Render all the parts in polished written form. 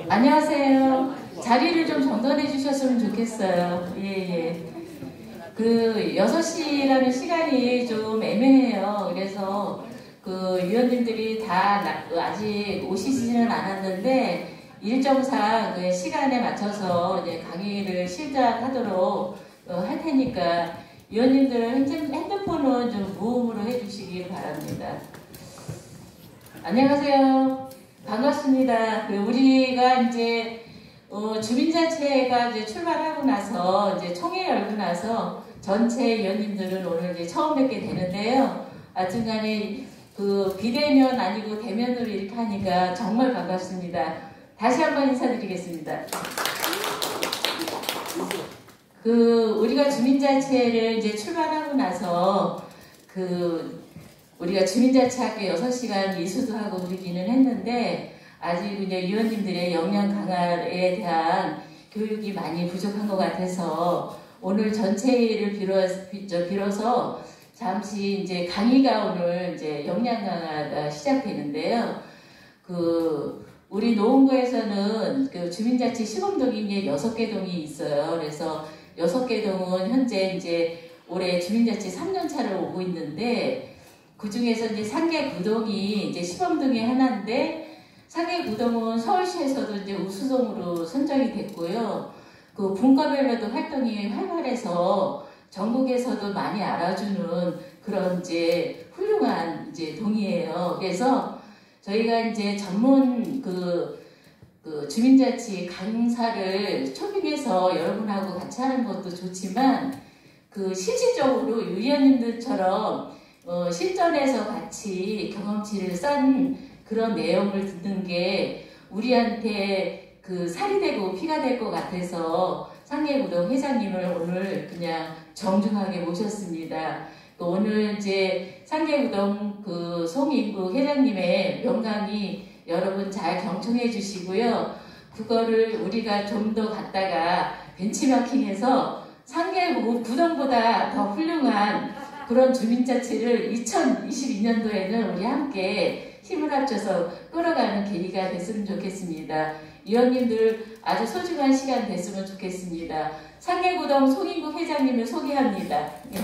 안녕하세요. 자리를 좀 정돈해 주셨으면 좋겠어요. 예. 그 6시라는 시간이 좀 애매해요. 그래서 그 위원님들이 다 아직 오시지는 않았는데 일정상 그 시간에 맞춰서 이제 강의를 시작하도록 할 테니까 위원님들 핸드폰은 좀 무음으로 해주시기 바랍니다. 안녕하세요. 반갑습니다. 우리가 이제 주민자치회가 이제 출발하고 나서 이제 총회 열고 나서 전체 위원님들은 오늘 이제 처음 뵙게 되는데요. 하여튼간에 그 비대면 아니고 대면으로 이렇게 하니까 정말 반갑습니다. 다시 한번 인사드리겠습니다. 우리가 주민자치회를 이제 출발하고 나서 우리가 주민자치학교 6시간 이수도 하고 그러기는 했는데 아직 이제 위원님들의 역량 강화에 대한 교육이 많이 부족한 것 같아서 오늘 전체를 빌어서 잠시 이제 강의가 오늘 이제 역량 강화가 시작되는데요. 우리 노원구에서는 주민자치 시범동이 이제 6개 동이 있어요. 그래서 6개 동은 현재 이제 올해 주민자치 3년 차를 오고 있는데 그 중에서 이제 상계구동이 이제 시범동이 하나인데 상계구동은 서울시에서도 이제 우수동으로 선정이 됐고요. 그 분과별로도 활동이 활발해서 전국에서도 많이 알아주는 그런 이제 훌륭한 이제 동이에요. 그래서 저희가 이제 전문 주민자치 강사를 초빙해서 여러분하고 같이 하는 것도 좋지만 실질적으로 위원님들처럼 실전에서 같이 경험치를 쌓은 그런 내용을 듣는 게 우리한테 살이 되고 피가 될 것 같아서 상계구동 회장님을 오늘 그냥 정중하게 모셨습니다. 오늘 이제 상계구동 송인구 회장님의 명강의 여러분 잘 경청해 주시고요. 그거를 우리가 좀 더 갖다가 벤치마킹해서 상계구동보다 더 훌륭한 그런 주민자치를 2022년도에는 우리 함께 힘을 합쳐서 끌어가는 계기가 됐으면 좋겠습니다. 위원님들 아주 소중한 시간 됐으면 좋겠습니다. 상계구동 송인국 회장님을 소개합니다. 네.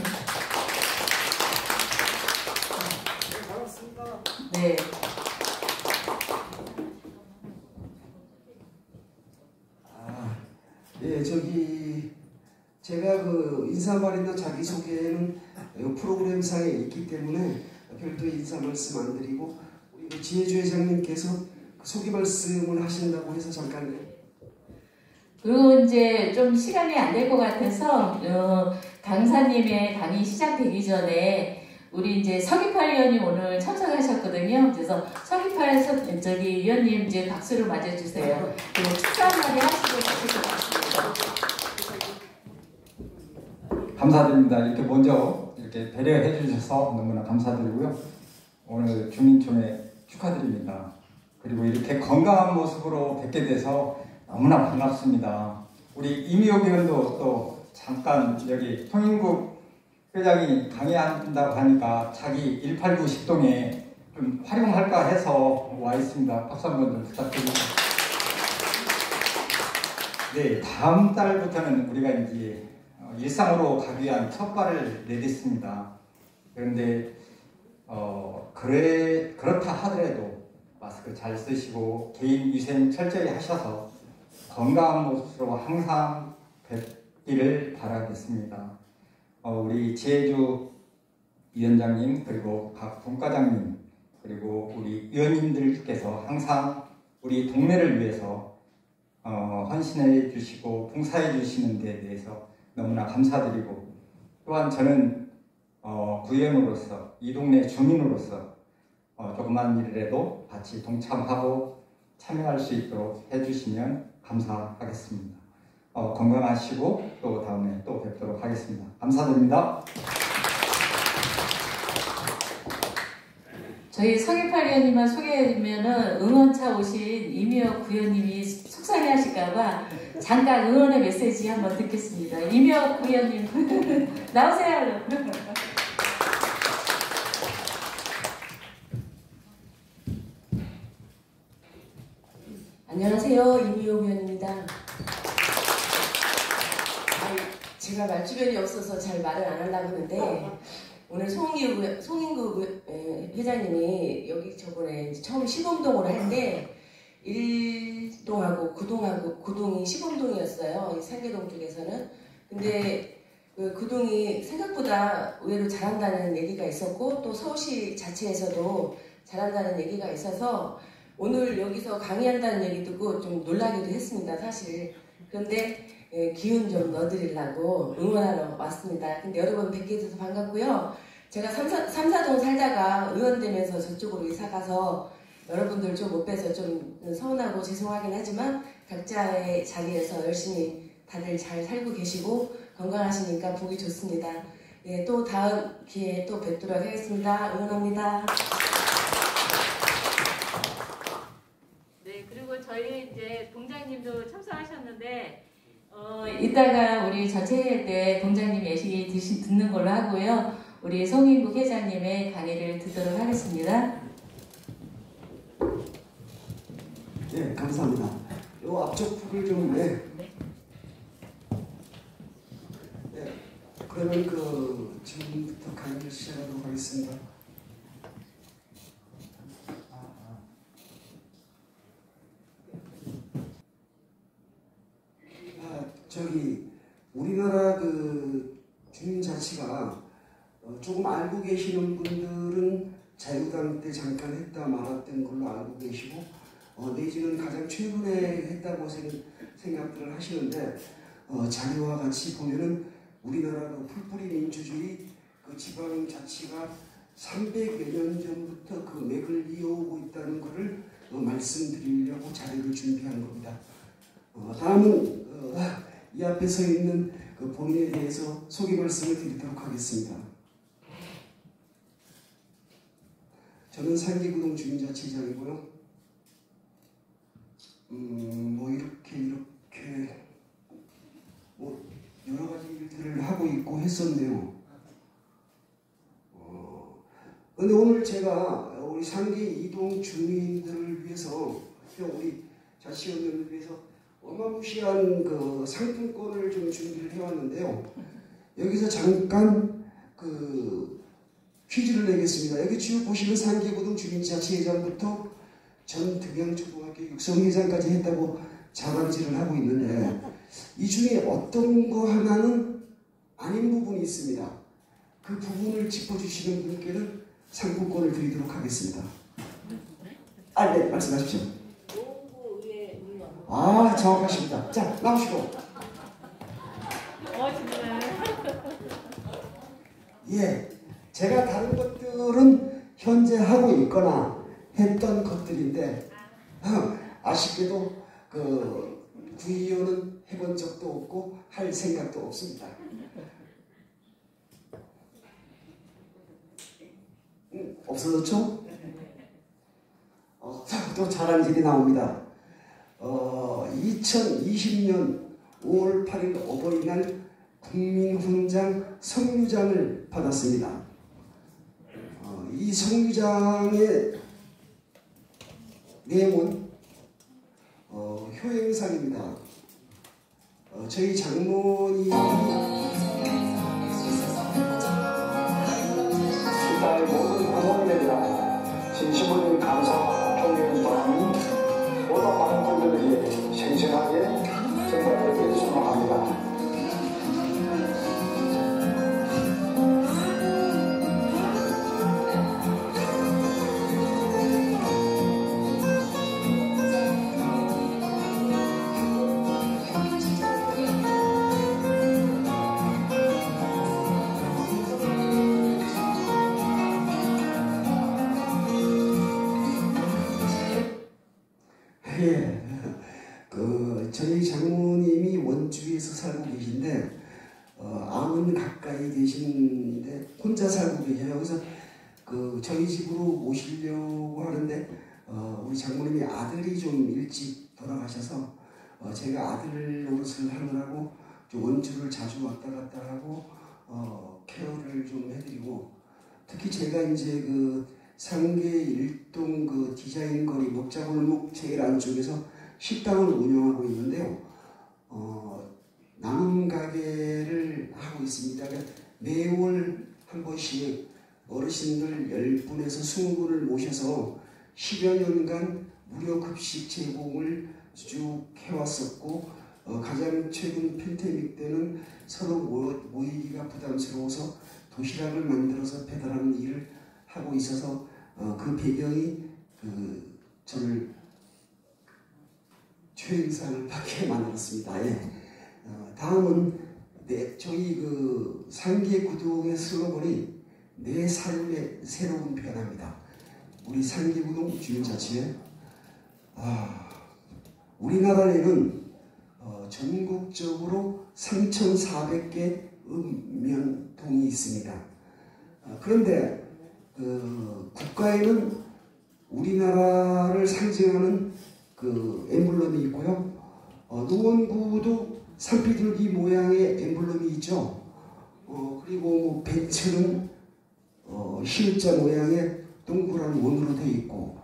반갑습니다. 네. 제가 인사말이나 자기소개는 프로그램상에 있기 때문에 별도의 인사 말씀 안 드리고 우리 지혜주 회장님께서 소개 말씀을 하신다고 해서 잠깐. 그리고 이제 좀 시간이 안 될 것 같아서 강사님의 강의 시작되기 전에 우리 이제 서기팔 위원님 오늘 참석하셨거든요. 그래서 서기팔 위원님 이제 박수로 맞아주세요. 그리고 축사 한마디 하시고 가실 것 같습니다. 감사드립니다. 이렇게 먼저 이렇게 배려해 주셔서 너무나 감사드리고요. 오늘 주민총회 축하드립니다. 그리고 이렇게 건강한 모습으로 뵙게 돼서 너무나 반갑습니다. 우리 이미옥 의원도 또 잠깐 여기 송인국 회장이 강의한다고 하니까 자기 189 식동에 좀 활용할까 해서 와 있습니다. 박수 한번 좀 부탁드립니다. 네, 다음 달부터는 우리가 이제 일상으로 가기 위한 첫 발을 내딛습니다. 그런데 그렇다 하더라도 마스크 잘 쓰시고 개인 위생 철저히 하셔서 건강한 모습으로 항상 뵙기를 바라겠습니다. 우리 지혜주 위원장님 그리고 각 분과장님 그리고 우리 위원님들께서 항상 우리 동네를 위해서 헌신해 주시고 봉사해 주시는 데 대해서 너무나 감사드리고 또한 저는 구의원으로서 이 동네 주민으로서 조그만 일이라도 같이 동참하고 참여할 수 있도록 해주시면 감사하겠습니다. 건강하시고 또 다음에 또 뵙도록 하겠습니다. 감사드립니다. 저희 서기팔 위원님만 소개해드리면은 응원차 오신 이미혁 구의원님이 속상해 하실까봐 잠깐 응원의 메시지 한번 듣겠습니다. 이미혁 구의원님 나오세요. 안녕하세요. 이미옥 의원입니다. 제가 말주변이 없어서 잘 말을 안 하려고 하는데 오늘 송인구 회장님이 여기 저번에 처음 시범동을 할 때 1동하고 9동이 시범동이었어요. 상계동 쪽에서는. 근데 그 9동이 생각보다 의외로 잘한다는 얘기가 있었고 또 서울시 자체에서도 잘한다는 얘기가 있어서 오늘 여기서 강의한다는 얘기 듣고 좀 놀라기도 했습니다, 사실. 그런데 기운 좀 넣어드리려고 응원하러 왔습니다. 근데 여러분 뵙게 돼서 반갑고요. 제가 삼사동 살다가 의원 되면서 저쪽으로 이사가서 여러분들 좀 못 뵈서 좀 서운하고 죄송하긴 하지만 각자의 자리에서 열심히 다들 잘 살고 계시고 건강하시니까 보기 좋습니다. 예, 또 다음 기회에 또 뵙도록 하겠습니다. 응원합니다. 네, 그리고 저희 이제 동장님도 참석하셨는데 이따가 우리 전체회 때 동장님 예식이 듣는 걸로 하고요. 우리 송인국 회장님의 강의를 듣도록 하겠습니다. 네, 감사합니다. 요 앞쪽 풀을 좀 네. 네, 그러면 지금부터 강의를 시작하도록 하겠습니다. 우리나라 주민자치가 조금 알고 계시는 분들은 자유당 때 잠깐 했다 말았던 걸로 알고 계시고 내지는 가장 최근에 했다고 생각들을 하시는데 자료와 같이 보면은 우리나라 풀뿌리 민주주의 지방자치가 300여 년 전부터 맥을 이어오고 있다는 것을 말씀드리려고 자료를 준비한 겁니다. 다음은 이 앞에 서 있는 본인에 대해서 소개 말씀을 드리도록 하겠습니다. 저는 상계구동 주민자치장이고요. 이렇게 여러 가지 일들을 하고 있고 했었네요. 근데 오늘 제가 우리 상계 이동 주민들을 위해서, 우리 자치위원들을 위해서 어마무시한 상품권을 좀 준비를 해왔는데요. 여기서 잠깐 퀴즈를 내겠습니다. 여기 쭉 보시면 상계구동 주민자치회장부터 전등양초등학교 육성회장까지 했다고 자랑질을 하고 있는데 이 중에 어떤 거 하나는 아닌 부분이 있습니다. 그 부분을 짚어주시는 분께는 상품권을 드리도록 하겠습니다. 네, 말씀하십시오. 정확하십니다. 자, 나오시고. 정말. 예, 제가 다른 것들은 현재 하고 있거나 했던 것들인데 아쉽게도 구의원은 해본 적도 없고 할 생각도 없습니다. 없어졌죠? 또 잘한 일이 나옵니다. 2020년 5월 8일 어버이날 국민훈장 성류장을 받았습니다. 이 성류장의 내용은 효행상입니다. 저희 장모님이 이달 모든 어머니들과 진심으로 감사와 존경의 마음이 보다 많은 분들에게 생생하게 전달되길 소망합니다. 저희 장모님이 원주에서 살고 계신데 90 가까이 되시는데 혼자 살고 계셔요. 그래서 저희 집으로 모시려고 하는데 우리 장모님이 아들이 좀 일찍 돌아가셔서 제가 아들 노릇을 하느라고 좀 원주를 자주 왔다 갔다 하고 케어를 좀 해드리고, 특히 제가 이제 상계 일동 디자인 거리 목자골목 제일 안쪽에서 식당을 운영하고 있는데요. 나눔 가게를 하고 있습니다. 그러니까 매월 한 번씩 어르신들 10분에서 20분을 모셔서 10여 년간 무료 급식 제공을 쭉 해왔었고, 가장 최근 팬데믹 때는 서로 모이기가 부담스러워서 도시락을 만들어서 배달하는 일을 하고 있어서 그 배경이 저를 최은상을 받게 만들었습니다. 예. 다음은 저희 상계구동의 슬로건이 내 삶의 새로운 변화입니다. 우리 상계구동 주민자치회, 우리나라에는 전국적으로 3,400개 읍면동이 있습니다. 그런데 국가에는 우리나라를 상징하는 엠블럼이 있고요. 노원구도 산비둘기 모양의 엠블럼이 있죠. 그리고 벤츠는 C자 모양의 동그란 원으로 되어 있고,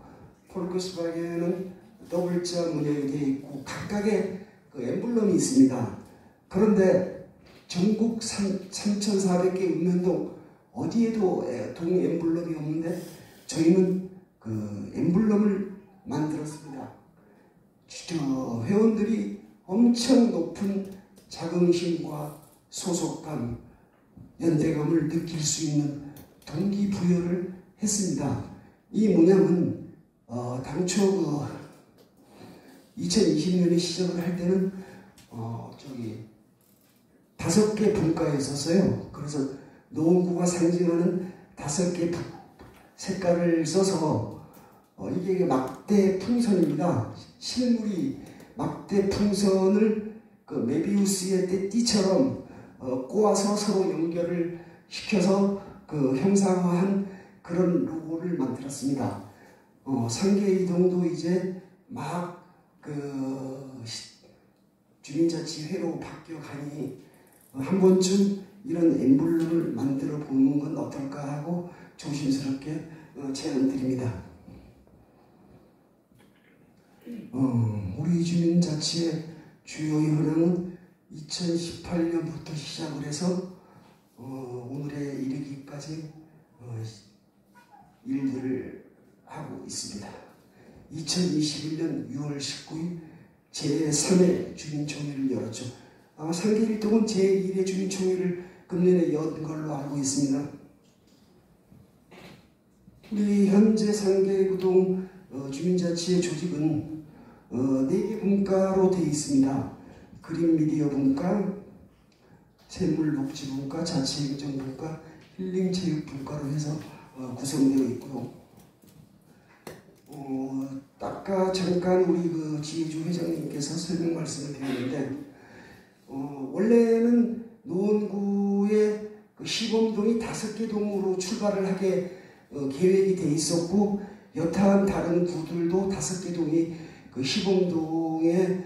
폴크스바겐은 더블자 문양이 되어 있고, 각각의 엠블럼이 있습니다. 그런데 전국 3,400개 읍면동 어디에도 동 엠블럼이 없는데 저희는 엠블럼을 만들었습니다. 회원들이 엄청 높은 자긍심과 소속감, 연대감을 느낄 수 있는 동기부여를 했습니다. 이 문양은 당초 2020년에 시작을 할 때는 5개 분과에 있었어요. 그래서 노원구가 상징하는 5개 색깔을 써서 이게 막대 풍선입니다. 실물이 막대 풍선을 메비우스의 띠처럼 꼬아서 서로 연결을 시켜서 형상화한 그런 로고를 만들었습니다. 상계이동도 이제 막 주민자치회로 바뀌어가니 한 번쯤 이런 엠블럼을 만들어 보는 건 어떨까 하고 조심스럽게 제안드립니다. 우리 주민자치의 주요 현황은 2018년부터 시작을 해서 오늘에 이르기까지 일들을 하고 있습니다. 2021년 6월 19일 제3회 주민총회를 열었죠. 상계일동은 제1회 주민총회를 금년에 연 걸로 알고 있습니다. 우리 현재 상계구동 주민자치의 조직은 4개 분과로 되어 있습니다. 그린미디어 분과, 생물복지분과, 자치행정분과, 힐링체육분과로 해서 구성되어 있고요. 아까 잠깐 우리 지혜주 회장님께서 설명 말씀을 드렸는데, 원래는 노원구의 시범동이 5개 동으로 출발을 하게 계획이 돼 있었고, 여타한 다른 구들도 5개 동이 시범동에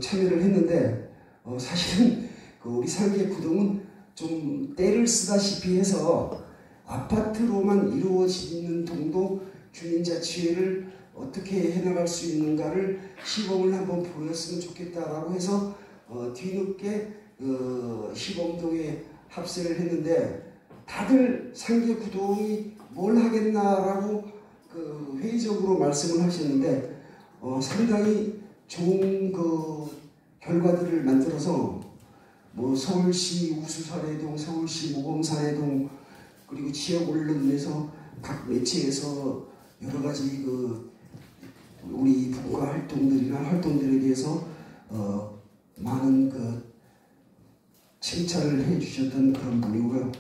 참여를 했는데, 사실은 우리 상계구동은 좀 때를 쓰다시피 해서 아파트로만 이루어지는 동도 주민자치회를 어떻게 해나갈 수 있는가를 시범을 한번 보였으면 좋겠다라고 해서 뒤늦게 시범동에 합세를 했는데, 다들 상계구동이 뭘 하겠나라고 회의적으로 말씀을 하셨는데, 상당히 좋은 결과들을 만들어서 서울시 우수사례동, 서울시 모범사례동, 그리고 지역 언론에서 각 매체에서 여러 가지 우리 분과 활동들이나 활동들에 대해서 많은 칭찬을 해주셨던 그런 분이고요.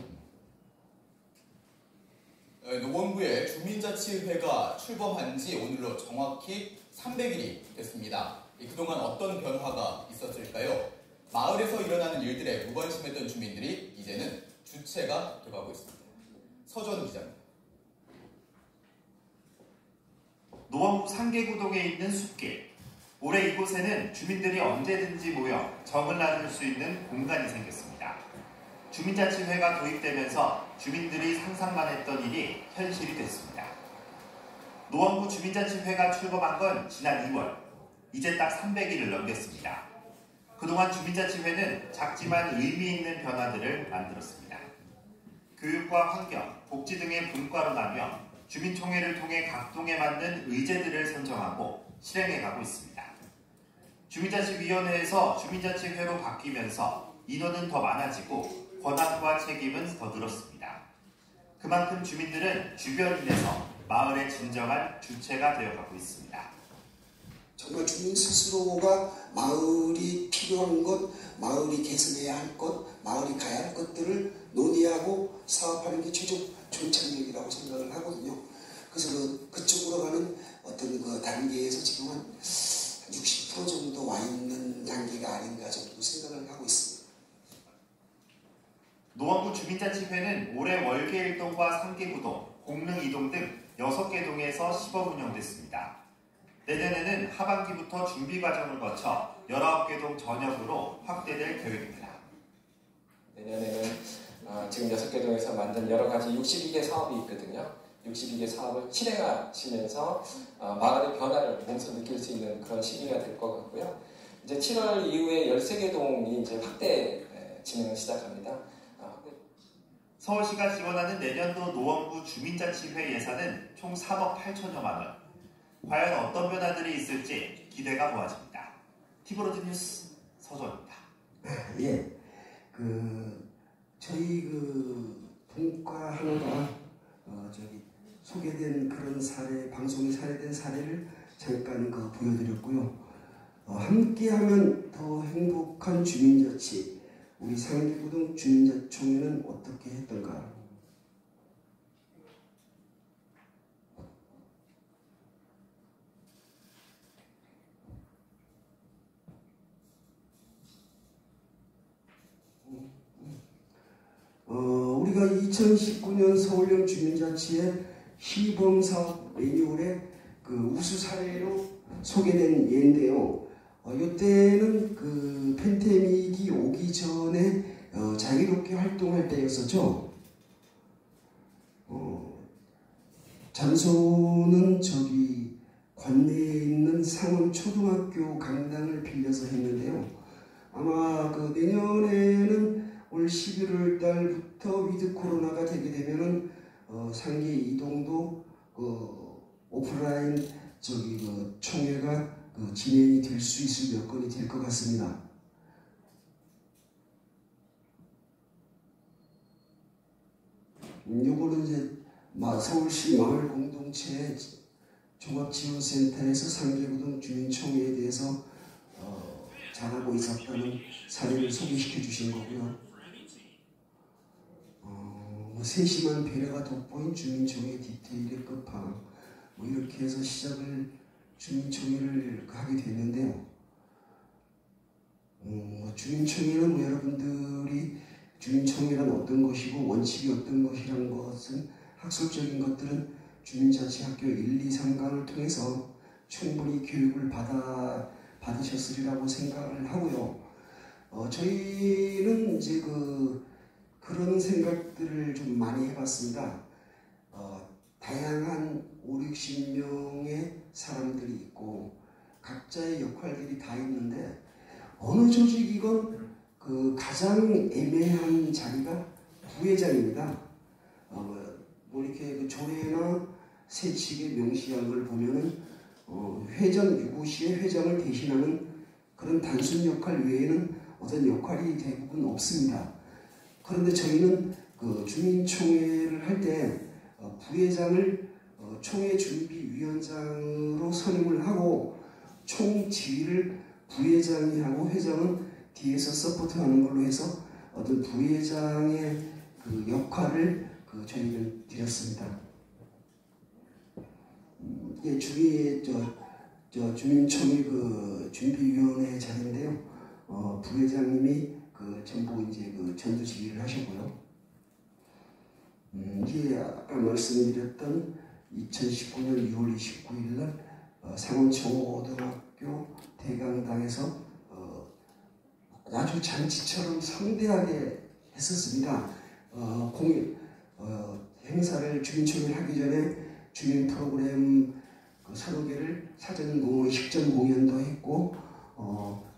노원구의 주민자치회가 출범한 지 오늘로 정확히 300일이 됐습니다. 그동안 어떤 변화가 있었을까요? 마을에서 일어나는 일들에 무관심했던 주민들이 이제는 주체가 돼가고 있습니다. 서전 기자입니다. 노원구 상계구동에 있는 숲길. 올해 이곳에는 주민들이 언제든지 모여 정을 나눌 수 있는 공간이 생겼습니다. 주민자치회가 도입되면서 주민들이 상상만 했던 일이 현실이 됐습니다. 노원구 주민자치회가 출범한 건 지난 2월. 이제 딱 300일을 넘겼습니다. 그동안 주민자치회는 작지만 의미 있는 변화들을 만들었습니다. 교육과 환경, 복지 등의 분과로 나뉘어 주민총회를 통해 각 동에 맞는 의제들을 선정하고 실행해가고 있습니다. 주민자치위원회에서 주민자치회로 바뀌면서 인원은 더 많아지고 권한과 책임은 더 늘었습니다. 그만큼 주민들은 주변인에서 마을의 진정한 주체가 되어가고 있습니다. 정말 주민 스스로가 마을이 필요한 것, 마을이 개선해야 할 것, 마을이 가야 할 것들을 논의하고 사업하는 게 최종 종착역이라고 생각을 하거든요. 그래서 그쪽으로 가는 어떤 그 단계에서 지금 한 60% 정도 와 있는 단계가 아닌가 정도 생각을 하고 있습니다. 노원구 주민자치회는 올해 월계 1동과 3개 구동, 공릉 2동 등 6개 동에서 시범 운영됐습니다. 내년에는 하반기부터 준비 과정을 거쳐 19개 동 전역으로 확대될 계획입니다. 내년에는 지금 6개 동에서 만든 여러 가지 62개 사업이 있거든요. 62개 사업을 실행하시면서 마을의 변화를 몸소 느낄 수 있는 그런 시기가 될 것 같고요. 이제 7월 이후에 13개 동이 이제 확대 진행을 시작합니다. 서울시가 지원하는 내년도 노원구 주민자치회 예산은 총 3억 8천여만 원. 과연 어떤 변화들이 있을지 기대가 모아집니다. 티브로드 뉴스 서정입니다. 예, 저희 분과 하나가 소개된 그런 사례, 방송에 사례된 사례를 잠깐 보여드렸고요. 함께하면 더 행복한 주민자치, 우리 상계구동 주민자치총회는 어떻게 했던가? 우리가 2019년 서울형 주민자치의 시범사업 매뉴얼의 우수 사례로 소개된 예인데요. 이때는 팬데믹이 오기 전에 자유롭게 활동할 때였었죠. 장소는 관내에 있는 상원초등학교 강당을 빌려서 했는데요. 아마 내년에는 올 11월 달부터 위드 코로나가 되게 되면은 상계 이동도 오프라인 총회가 진행이 될 수 있을 여건이 될 것 같습니다. 요거는 이제 서울시 마을공동체 종합지원센터에서 상계구동 주민총회에 대해서 잘하고 있었다는 사례를 소개시켜 주신 거고요. 세심한 배려가 돋보인 주민총회 디테일의 끝판, 이렇게 해서 시작을 주민총회를 하게 됐는데요. 주민총회는 여러분들이 주민총회란 어떤 것이고 원칙이 어떤 것이라는 것은 학술적인 것들은 주민자치학교 1, 2, 3강을 통해서 충분히 교육을 받으셨으리라고 생각을 하고요. 저희는 이제 그런 생각들을 좀 많이 해봤습니다. 다양한 5, 60명의 사람들이 있고 각자의 역할들이 다 있는데 어느 조직이건 가장 애매한 자리가 부회장입니다. 이렇게 조례나 세칙에 명시한 걸 보면은 유구시의 회장을 대신하는 그런 단순 역할 외에는 어떤 역할이 대부분 없습니다. 그런데 저희는 주민총회를 할 때 부회장을 총회 준비위원장으로 선임을 하고 총지휘를 부회장이 하고 회장은 뒤에서 서포트하는 걸로 해서 어떤 부회장의 역할을 저희는 드렸습니다. 예, 주민총회 준비위원회 자리인데요. 부회장님이 전부 이제 전도 지휘를 하셨고요. 이게 아까 말씀드렸던 2019년 6월 29일 날 상원초등학교 대강당에서 아주 잔치처럼 성대하게 했었습니다. 행사를 주민총회를 하기 전에 주민 프로그램 서너 개를 사전 공연, 식전 공연도 했고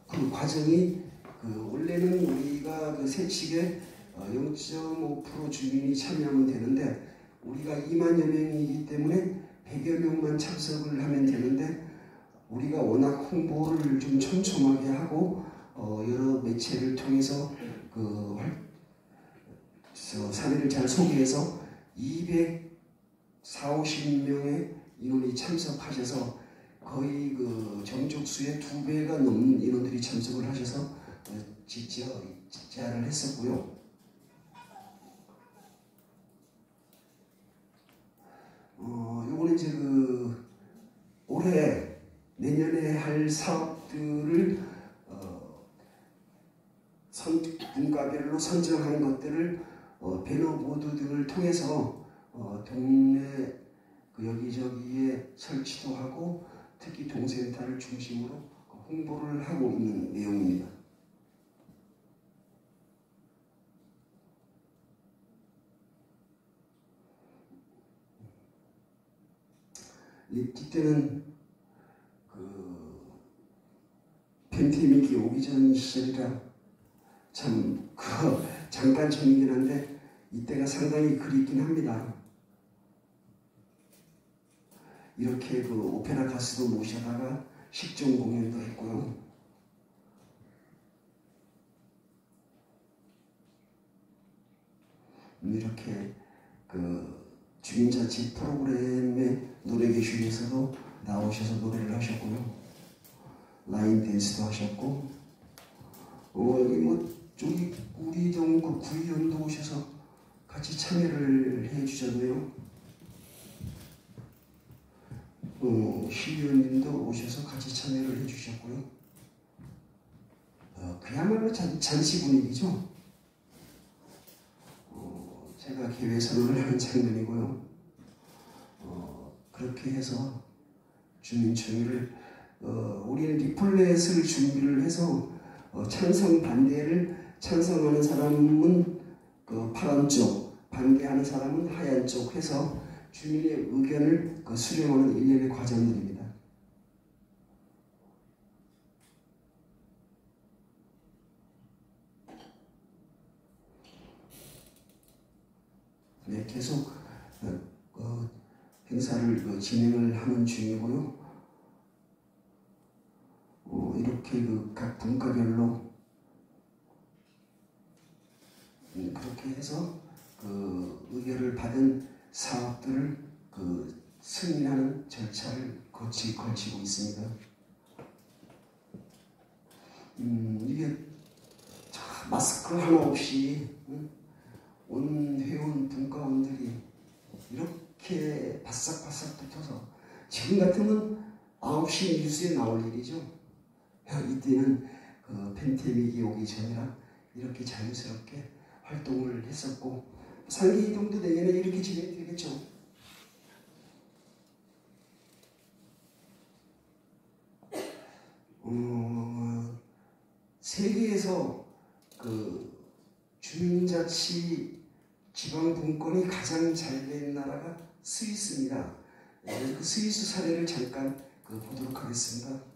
그 과정이 원래는 우리가 그 세칙에 0.5% 주민이 참여하면 되는데 우리가 2만여 명이기 때문에 100여 명만 참석을 하면 되는데 우리가 워낙 홍보를 좀 촘촘하게 하고 여러 매체를 통해서 그 사례를 잘 소개해서 240~50명의 인원이 참석하셔서 거의 그 정족수의 2배가 넘는 인원들이 참석을 하셔서 제안을 했었고요. 요거는 이제 그 올해 내년에 할 사업들을 분과별로 선정한 것들을 배너보드 등을 통해서 동네 그 여기저기에 설치도 하고 특히 동센터를 중심으로 홍보를 하고 있는 내용입니다. 이때는 그 팬데믹이 오기 전 시절이라 참 잠깐 전이긴 한데 이때가 상당히 그립긴 합니다. 이렇게 그 오페라 가수도 모셔다가 식전 공연도 했고요. 이렇게 그 주민자치 프로그램의 노래교실에서도 나오셔서 노래를 하셨고요. 라인 댄스도 하셨고, 여기 뭐 저기 우리 동 그 구의원도 오셔서 같이 참여를 해주셨네요. 시의원님도 오셔서 같이 참여를 해주셨고요. 그야말로 잔치 분위기죠. 제가 개회 선언을 하는 장면이고요. 그렇게 해서 주민총회를 우리는 리플렛을 준비를 해서 찬성 반대를 찬성하는 사람은 그 파란 쪽, 반대하는 사람은 하얀 쪽 해서 주민의 의견을 수렴하는 일련의 과정들입니다. 네, 계속 행사를 진행을 하는 중이고요. 이렇게 각 분과별로 그렇게 해서 의결을 받은 사업들을 승인하는 절차를 거치고 있습니다. 이게 마스크 하나 없이 온 회원 분과원들이 이렇게 바싹바싹 붙어서 지금 같으면 9시 뉴스에 나올 일이죠. 이때는 팬데믹이 오기 전이라 이렇게 자연스럽게 활동을 했었고 상계이동도 내년에 이렇게 진행되겠죠. 세계에서 주민자치 지방분권이 가장 잘 된 나라가 스위스입니다. 그 스위스 사례를 잠깐 보도록 하겠습니다.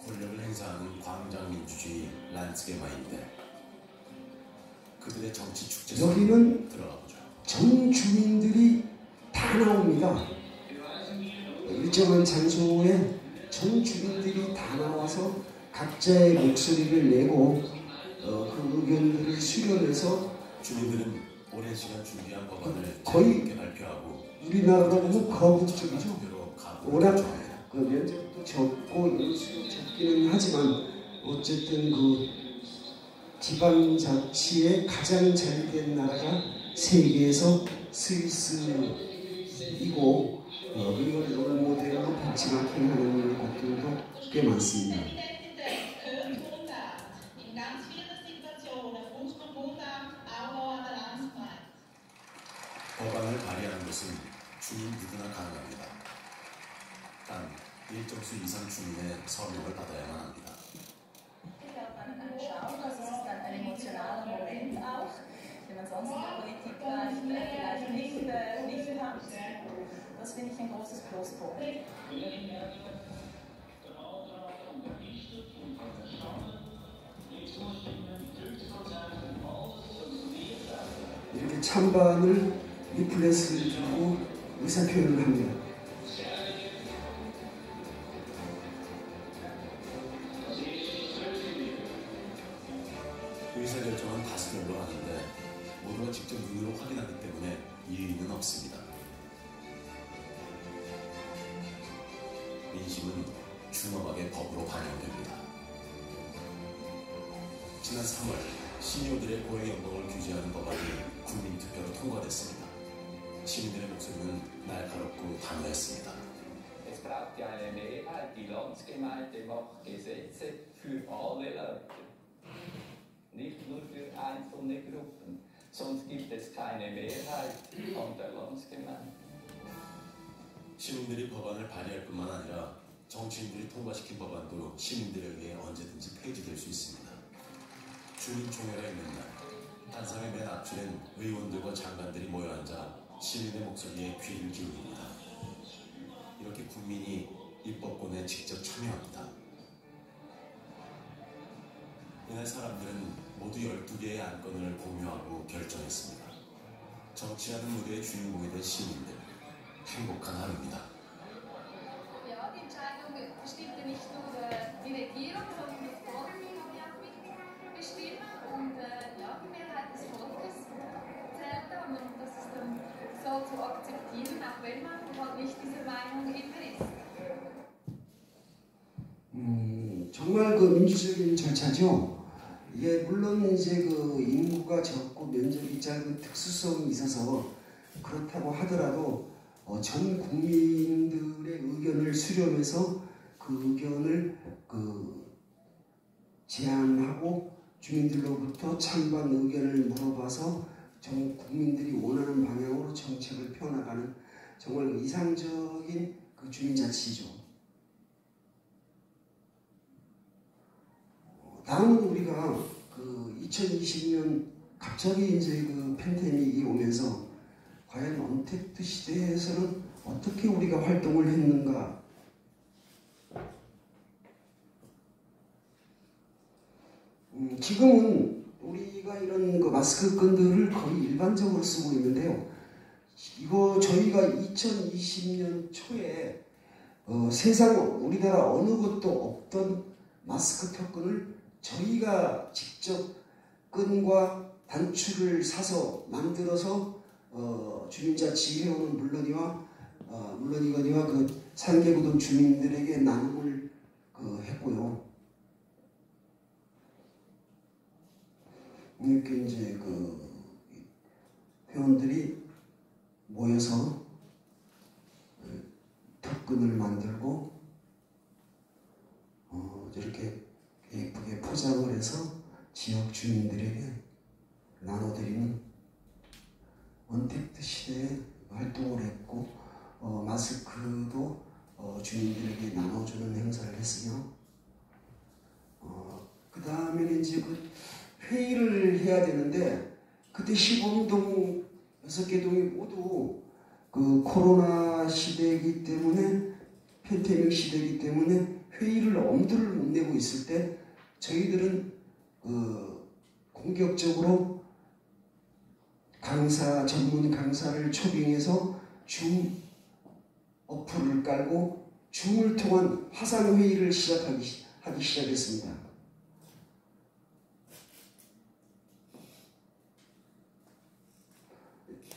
권력을 행사하는 광장민주주의 란스게마인데 그들의 정치 축제 여기는 들어가 보죠. 전 주민들이 다 나옵니다. 일정한 장소에 전 주민들이 다 나와서 각자의 목소리를 내고 그 의견들을 수렴해서 주민들은 오랜 시간 준비한 법안을 거의 자유롭게 발표하고 우리나라가 너무 거국적이죠. 워낙 면접 면적도 적고 인수도 적기는 하지만 어쨌든 지방자치에 가장 잘된 나라가 세계에서 스위스이고 이걸 롤모델로 벤치마킹하는 곳들도 꽤 많습니다. 법안을 발의하는 것은 주민 누구나 가능합니다. 단 일정 수 이상 주민의 서명을 받아야만 합니다. Das ist dann ein emotionaler Moment auch, den man sonst in der Politik vielleicht nicht hat. Das finde ich ein großes Pluspunkt. 이렇게 찬반을 리플렛을 들고 의사표현을 합니다. 의사결정은 다수결로 하는데 모두가 직접 눈으로 확인하기 때문에 이의는 없습니다. 민심은 준엄하게 법으로 반영됩니다. 지난 3월 시니어들의 고행 연봉을 규제하는 법안이 국민투표로 통과됐습니다. 시민들의 목소리는 날카롭고 단호했습니다. Es braucht ja eine Mehrheit. Die Landsgemeinde macht Gesetze für alle Leute, nicht nur für einzelne Gruppen. Sonst gibt es keine Mehrheit an der Landsgemeinde. 시민들이 법안을 발의할 뿐만 아니라 정치인들이 통과시킨 법안도 시민들에 의해 언제든지 폐지될 수 있습니다. 주민총회가 있는 날, 한상의 맨 앞줄엔 의원들과 장관들이 모여 앉아 시민의 목소리에 귀를 기울입니다. 이렇게 국민이 입법권에 직접 참여합니다. 이날 사람들은 모두 12개의 안건을 공유하고 결정했습니다. 정치하는 무대의 주인공이 된 시민들, 행복한 하루입니다. Ja, die Entscheidung bestimmt ja nicht nur die Regierung, sondern das Volk kann ja auch mitbestimmen. Und ja, die Mehrheit des Volkes zählt dann und das ist dann so zu akzeptieren, auch wenn man halt nicht dieser Meinung immer ist. 정말 그 민주적인 절차죠. 이게 물론 이제 그 인구가 적고 면적이 짧은 특수성이 있어서 그렇다고 하더라도 전 국민들의 의견을 수렴해서 그 의견을 제안하고 주민들로부터 찬반 의견을 물어봐서 전 국민들이 원하는 방향으로 정책을 펴나가는 정말 이상적인 그 주민자치죠. 다음은 우리가 그 2020년 갑자기 이제 그 팬데믹이 오면서 과연 언택트 시대에서는 어떻게 우리가 활동을 했는가? 지금은 우리가 이런 그 마스크건들을 거의 일반적으로 쓰고 있는데요. 이거 저희가 2020년 초에 세상 우리나라 어느 곳도 없던 마스크 특권을 저희가 직접 끈과 단추를 사서 만들어서 주민자치회원은 물론이거니와 그 상계구동 주민들에게 나눔을 했고요. 이렇게 이제 그 회원들이 모여서 특근을 만들고 이렇게 예쁘게 포장을 해서 지역 주민들에게 나눠드리는 언택트 시대에 활동을 했고 마스크도 주민들에게 나눠주는 행사를 했으며 그 다음에는 이제 그 회의를 해야 되는데 그때 시범동 6개 동이 모두 그 코로나 시대이기 때문에 팬데믹 시대이기 때문에 회의를 엄두를 못 내고 있을 때 저희들은 공격적으로 전문 강사를 초빙해서 줌 어플을 깔고 줌을 통한 화상회의를 하기 시작했습니다.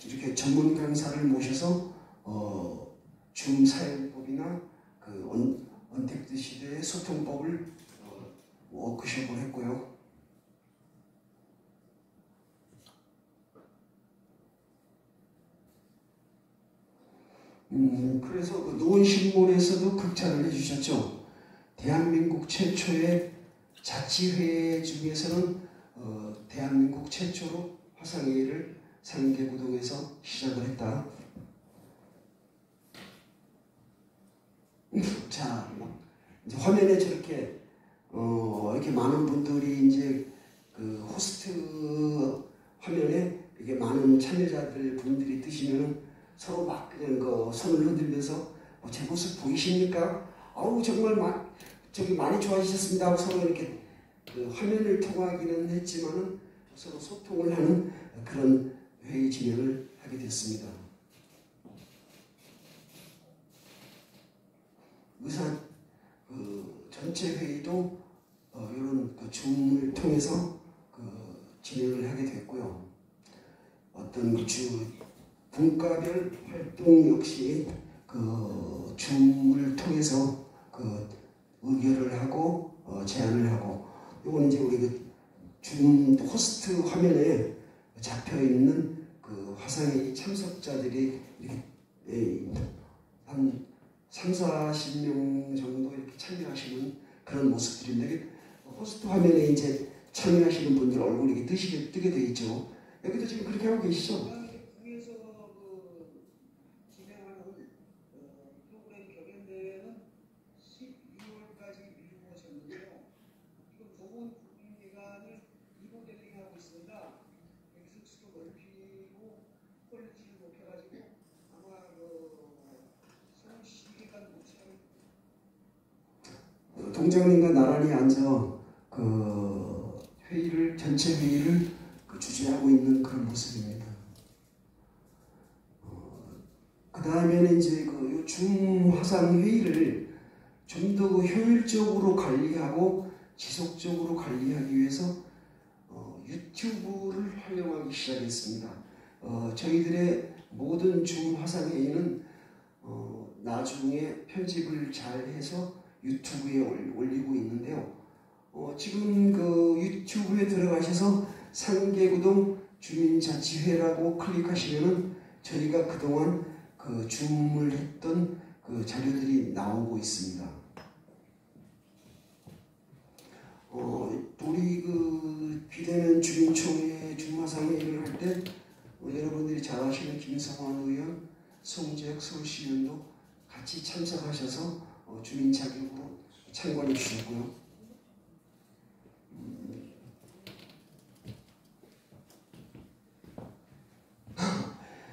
이렇게 전문 강사를 모셔서 줌 사용법이나 그 언택트 시대의 소통법을 워크숍을 했고요. 그래서 그 노원신문에서도 극찬을 해주셨죠. 대한민국 최초의 자치회 중에서는 대한민국 최초로 화상회의를 상계구동에서 시작을 했다. 자, 자, 이제 화면에 저렇게 이렇게 많은 분들이 이제 그 호스트 화면에 이게 많은 참여자들 분들이 뜨시면은 서로 막 그냥 그 손을 흔들면서 제 모습 보이십니까? 아우 정말 저기 많이 좋아지셨습니다 하고 서로 이렇게 그 화면을 통화하기는 했지만은 서로 소통을 하는 그런 회의 진행을 하게 됐습니다. 의사 전체 회의도 이런 그 줌을 통해서 진행을 하게 됐고요. 어떤 분과별 활동 역시 줌을 통해서 의결을 하고 제안을 하고, 이건 이제 우리 줌 호스트 화면에 잡혀 있는 화상회의 참석자들이 이렇게 한 30-40명 정도 이렇게 참여하시는 그런 모습들인데, 호스트 화면에 이제 참여하시는 분들 얼굴이 이렇게 뜨게 돼 있죠. 여기도 지금 그렇게 하고 계시죠? 국에서 진행하는 프로그램 경연대회는 12월까지 이루어졌는데요. 지금 좋은 국민기관을 리모델링하고 있습니다. 여기서 수도 넓히고 퀄리티를 높여가지고 아마 서울 시기간 모처럼 동장님과 나란히 앉아 전체 회의를 주재하고 있는 그런 모습입니다. 그 다음에는 이제 줌 화상 회의를 좀 더 효율적으로 관리하고 지속적으로 관리하기 위해서 유튜브를 활용하기 시작했습니다. 저희들의 모든 줌 화상 회의는 나중에 편집을 잘 해서 유튜브에 올리고 있는데요. 지금 유튜브에 들어가셔서 상계구동 주민자치회라고 클릭하시면은 저희가 그동안 줌을 했던 자료들이 나오고 있습니다. 우리 비대면 주민총회 줌화상회의를 할 때 여러분들이 잘 아시는 김성환 의원, 송재혁 서울시의원도 같이 참석하셔서 주민 자격으로 참관해 주셨고요.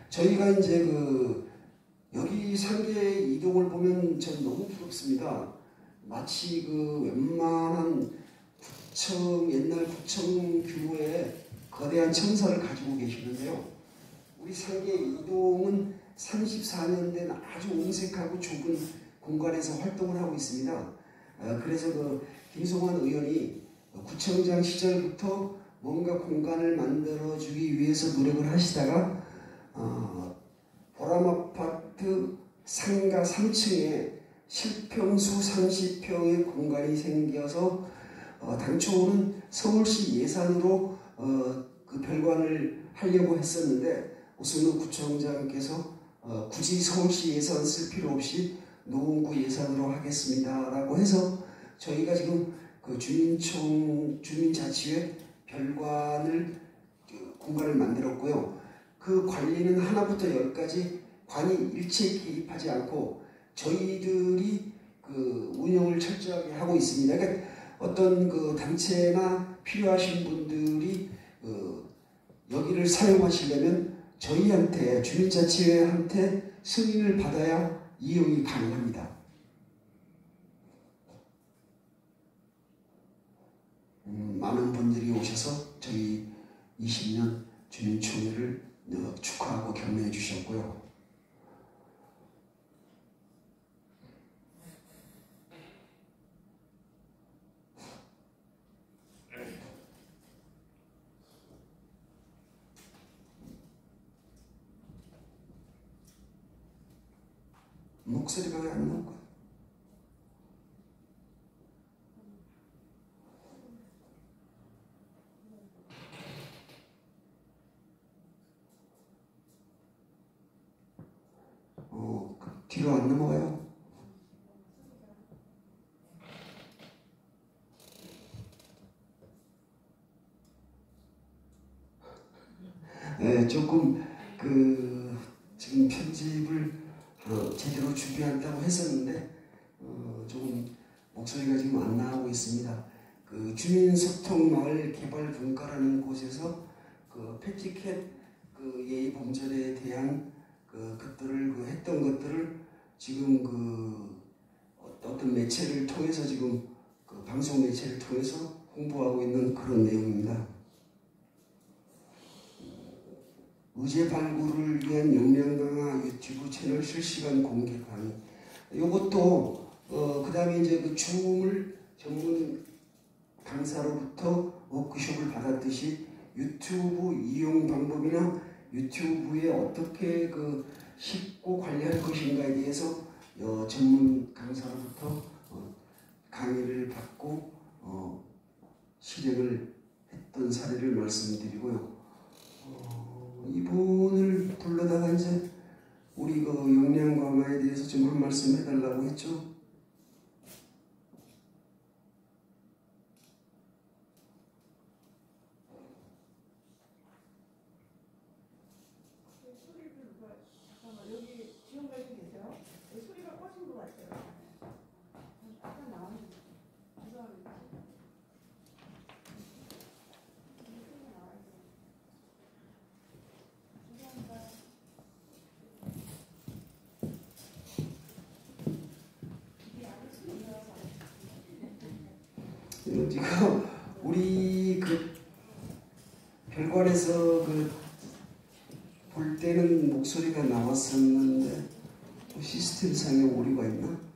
저희가 이제 여기 상계 이동을 보면 전 너무 부럽습니다. 마치 웬만한 옛날 구청 규모의 거대한 청사를 가지고 계시는데요. 우리 상계 이동은 34년 된 아주 온색하고 좁은 공간에서 활동을 하고 있습니다. 그래서 김성환 의원이 구청장 시절부터 뭔가 공간을 만들어주기 위해서 노력을 하시다가 보람아파트 상가 3층에 실평수 30평의 공간이 생겨서 당초는 서울시 예산으로 별관을 하려고 했었는데 우선은 구청장께서 굳이 서울시 예산 쓸 필요 없이 노원구 예산으로 하겠습니다 라고 해서 저희가 지금 주민자치회 별관을 공간을 만들었고요. 그 관리는 하나부터 10까지 관이 일체에 개입하지 않고 저희들이 운영을 철저하게 하고 있습니다. 그러니까 어떤 단체나 필요하신 분들이 여기를 사용하시려면 저희한테 주민자치회한테 승인을 받아야 이용이 가능합니다. 많은 분들이 오셔서 저희 20년 주민총회를 축하하고 격려해 주셨고요. 목소리가 왜 안 나올까? 뒤로 안 넘어가요? 네, 조금 지금 편집을 제대로 준비한다고 했었는데 목소리가 지금 안 나오고 있습니다. 그 주민소통마을 개발분과라는 곳에서 그 패치캣 그 예의 범절에 대한 그것들을 했던 것들을 지금 어떤 매체를 통해서 지금 그 방송 매체를 통해서 홍보하고 있는 그런 내용입니다. 의제 발굴을 위한 역량 강화 유튜브 채널 실시간 공개 강의. 이것도 그 다음에 이제 그 줌을 전문 강사로부터 워크숍을 받았듯이 유튜브 이용 방법이나 유튜브에 어떻게 쉽고 관리할 것인가에 대해서 전문 강사로부터 강의를 받고 실행을 했던 사례를 말씀드리고요. 이분을 불러다가 이제 우리 역량 강화에 대해서 좀 한 말씀 해달라고 했죠. 지금 우리 별관에서 볼 때는 목소리가 나왔었는데 시스템상에 오류가 있나?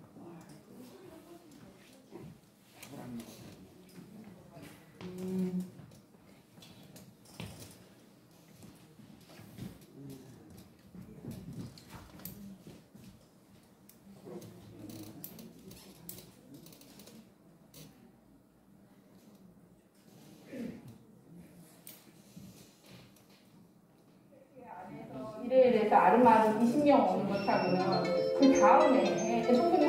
일에 대해서 아름아름 20명 오는 것하고는 그 다음에 충분히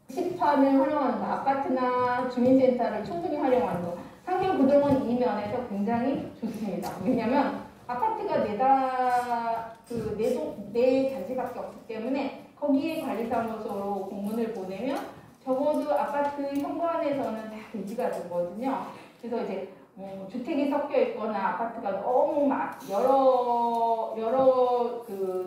110판을 활용하는 거, 아파트나 주민센터를 충분히 활용하는 거. 상계구동은 이 면에서 굉장히 좋습니다. 왜냐하면 아파트가 네 단지밖에 없기 때문에 거기에 관리사무소로 공문을 보내면 적어도 아파트 현관에서는 다 대지가 되거든요. 그래서 이제 주택이 섞여 있거나 아파트가 너무 여러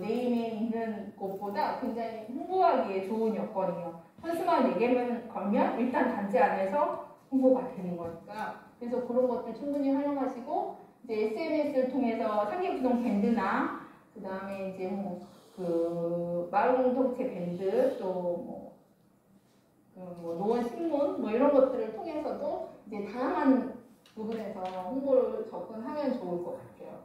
네임에 있는 곳보다 굉장히 홍보하기에 좋은 여건이에요. 현수막 4개만 걸면 일단 단지 안에서 홍보가 되는 거니까. 그래서 그런 것들 충분히 활용하시고 이제 SNS를 통해서 상계구동 밴드나 그 다음에 이제 마을 공동체 밴드 또 노원 신문 이런 것들을 통해서도 이제 다양한 부분에서 홍보를 접근하면 좋을 것 같아요.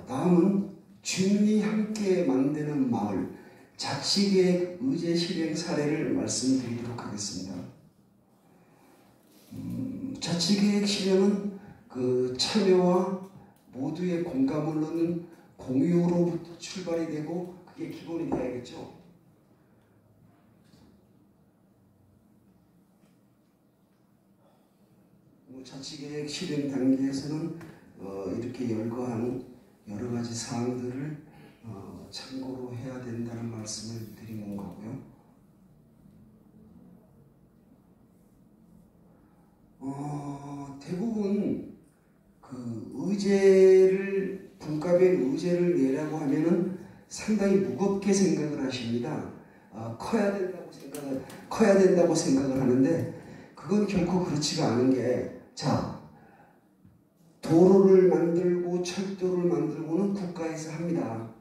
다음은 주민이 함께 만드는 마을 자치계획 의제 실행 사례를 말씀드리도록 하겠습니다. 자치계획 실행은 참여와 모두의 공감을 얻는 공유로부터 출발이 되고 그게 기본이 되어야겠죠. 자치계획 실행 단계에서는 이렇게 열거한 여러 가지 사항들을 참고로 해야 된다는 말씀을 드리는 거고요. 대부분 분과별 의제를 내라고 하면은 상당히 무겁게 생각을 하십니다. 커야 된다고 생각을 하는데 그건 결코 그렇지가 않은 게 도로를 만들고 철도를 만들고는 국가에서 합니다.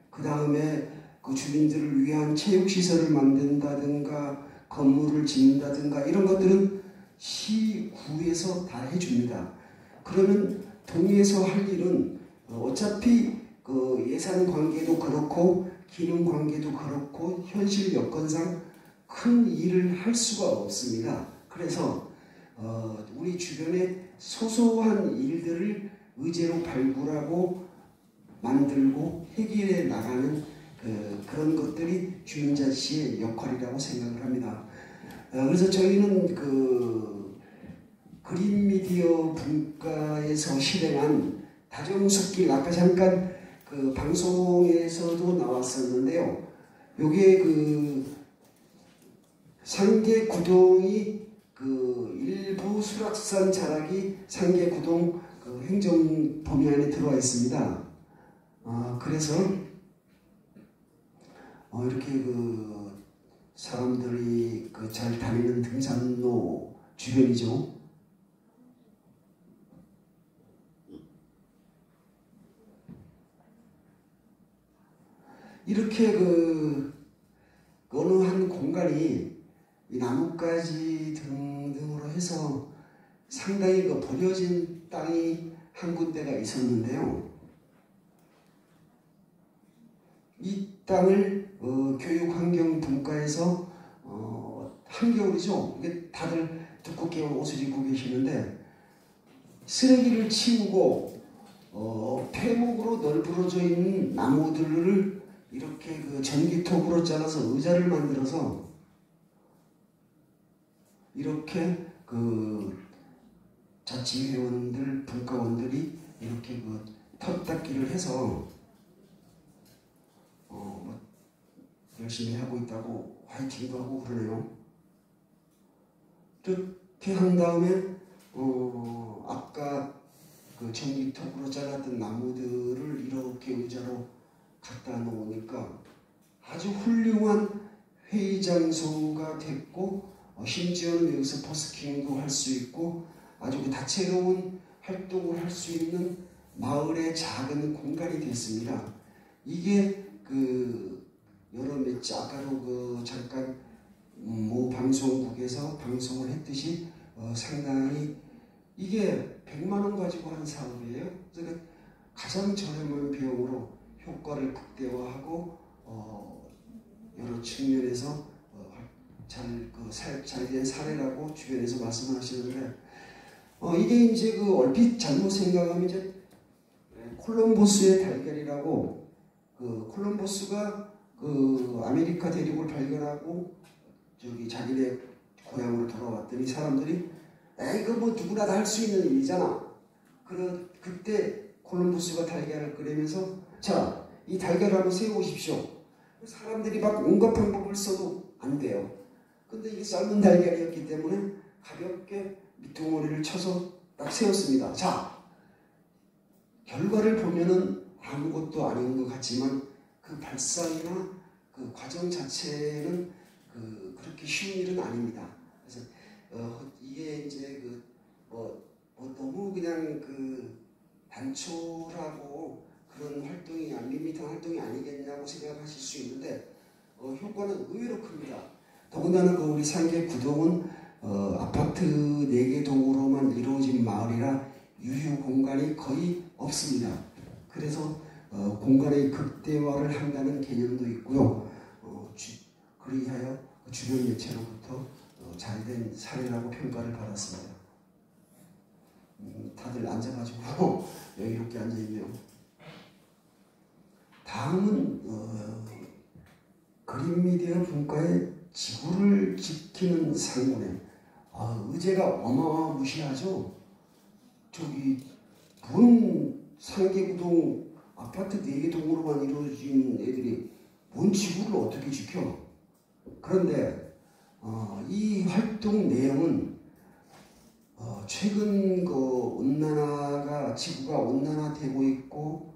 그 다음에 그 주민들을 위한 체육시설을 만든다든가 건물을 짓는다든가 이런 것들은 시구에서 다 해줍니다. 그러면 동에서 할 일은 어차피 예산 관계도 그렇고 기능 관계도 그렇고 현실 여건상 큰 일을 할 수가 없습니다. 그래서 우리 주변에 소소한 일들을 의제로 발굴하고 만들고 해결해 나가는 그런 것들이 주민자치의 역할이라고 생각을 합니다. 그래서 저희는 그린미디어 분과에서 실행한 다정숲길 아까 잠깐 그 방송에서도 나왔었는데요. 요게 그 상계구동이 그 일부 수락산 자락이 상계구동 그 행정 범위 안에 들어와 있습니다. 그래서 이렇게 그 사람들이 그 잘 다니는 등산로 주변이죠. 이렇게 그 어느 한 공간이 이 나뭇가지 등등으로 해서 상당히 그 버려진 땅이 한 군데가 있었는데요. 이 땅을 교육환경분과에서 한겨울이죠. 이게 다들 두껍게 옷을 입고 계시는데 쓰레기를 치우고 폐목으로 널브러져 있는 나무들을 이렇게 그 전기톱으로 잘라서 의자를 만들어서 이렇게 그 자치회원들, 분과원들이 이렇게 그 텃닦기를 해서 열심히 하고 있다고 화이팅도 하고 그러네요. 이렇게 한 다음에 아까 그 전기톱으로 잘랐던 나무들을 이렇게 의자로 갖다 놓으니까 아주 훌륭한 회의 장소가 됐고 심지어는 여기서 버스킹도 할 수 있고 아주 그 다채로운 활동을 할 수 있는 마을의 작은 공간이 됐습니다. 이게 그 여러 매체 아까도 그 잠깐 모 방송국에서 방송을 했듯이 상당히 이게 100만 원 가지고 한 사업이에요. 그래서 가장 저렴한 비용으로 효과를 극대화하고 여러 측면에서 잘된 사례라고 주변에서 말씀하시는데 이게 이제 그 얼핏 잘못 생각하면 이제 콜럼버스의 달걀이라고 그 콜럼버스가 그 아메리카 대륙을 발견하고 저기 자기네 고향으로 돌아왔더니 사람들이 이거 뭐 누구나 다 할 수 있는 일이잖아. 그때 콜럼버스가 달걀을 끓이면서 자, 이 달걀을 한번 세워보십시오. 사람들이 막 온갖 방법을 써도 안 돼요. 근데 이게 삶은 달걀이었기 때문에 가볍게 밑둥어리를 쳐서 딱 세웠습니다. 자, 결과를 보면은 아무것도 아닌 것 같지만 그 발상이나 그 과정 자체는 그렇게 쉬운 일은 아닙니다. 그래서 이게 이제 너무 그냥 그 단촐하고 그런 활동이 안 밋밋한 활동이 아니겠냐고 생각하실 수 있는데 효과는 의외로 큽니다. 더군다나 그 우리 상계구동은 아파트 4개 동으로만 이루어진 마을이라 유휴 공간이 거의 없습니다. 그래서 공간의 극대화를 한다는 개념도 있고요. 그리하여 주변 매체로부터 잘된 사례라고 평가를 받았습니다. 다들 앉아가지고 여유롭게 앉아있네요. 다음은 그린미디어 분과의 지구를 지키는 상군회. 의제가 어마무시하죠. 저기 상계구동 아파트 4개 동으로만 이루어진 애들이 뭔 지구를 어떻게 지켜? 그런데 이 활동 내용은 최근 그 지구가 온난화되고 있고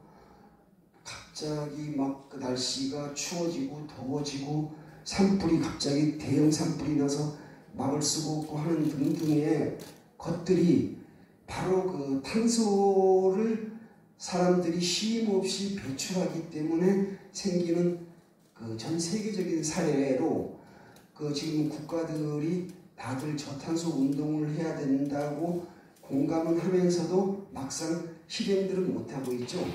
갑자기 막 그 날씨가 추워지고 더워지고 산불이 갑자기 대형 산불이 나서 막을 수가 없고 하는 등등의 것들이 바로 그 탄소를 사람들이 쉼없이 배출하기 때문에 생기는 그 전 세계적인 사례로 그 지금 국가들이 다들 저탄소 운동을 해야 된다고 공감은 하면서도 막상 실행들은 못하고 있죠.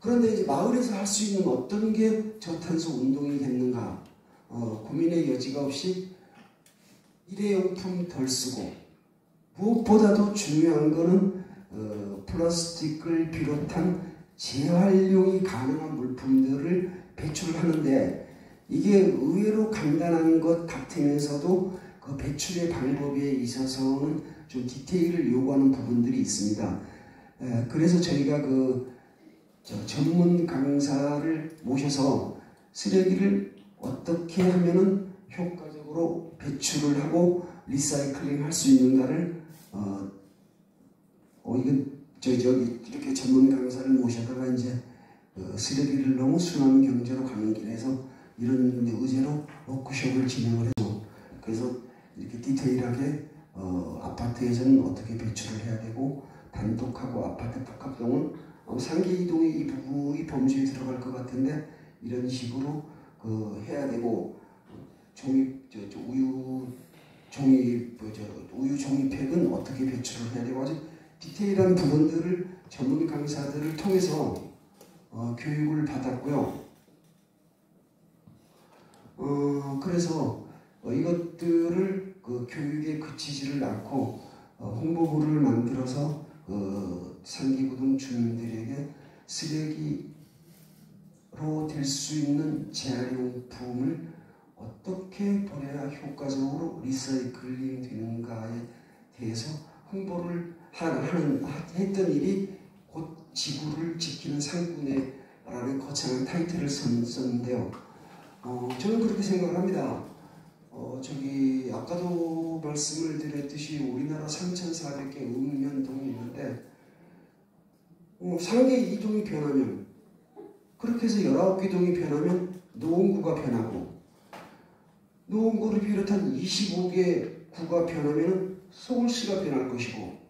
그런데 이제 마을에서 할 수 있는 어떤 게 저탄소 운동이겠는가 고민의 여지가 없이 일회용품 덜 쓰고 무엇보다도 중요한 거는 플라스틱을 비롯한 재활용이 가능한 물품들을 배출하는데 이게 의외로 간단한 것 같으면서도 그 배출의 방법에 있어서는 좀 디테일을 요구하는 부분들이 있습니다. 그래서 저희가 전문 강사를 모셔서 쓰레기를 어떻게 하면은 효과적으로 배출을 하고 리사이클링 할 수 있는가를 이건 저기 이렇게 전문 강사를 모셔다가 이제 쓰레기를 너무 순환 경제로 가는 길에서 이런 의제로 워크숍을 진행을 해서 그래서 이렇게 디테일하게 아파트에서는 어떻게 배출을 해야 되고 단독하고 아파트 복합동은 상기 이동이 이 부분이 범주에 들어갈 것 같은데 이런 식으로 해야 되고 우유 종이팩은 어떻게 배출을 해야 되고 아주 디테일한 부분들을 전문 강사들을 통해서 교육을 받았고요. 그래서 이것들을 교육에 그치지를 않고 홍보물을 만들어서 상기구동 주민들에게 쓰레기로 될 수 있는 재활용품을 어떻게 버려야 효과적으로 리사이클링 되는가에 대해서 홍보를 했던 일이 곧 지구를 지키는 상군회라는 거창한 타이틀을 썼는데요. 저는 그렇게 생각을 합니다. 아까도 말씀을 드렸듯이 우리나라 3,400개 읍면동이 있는데 상계 이동이 변하면 그렇게 해서 19개 동이 변하면 노원구가 변하고 노원구를 비롯한 25개 구가 변하면 서울시가 변할 것이고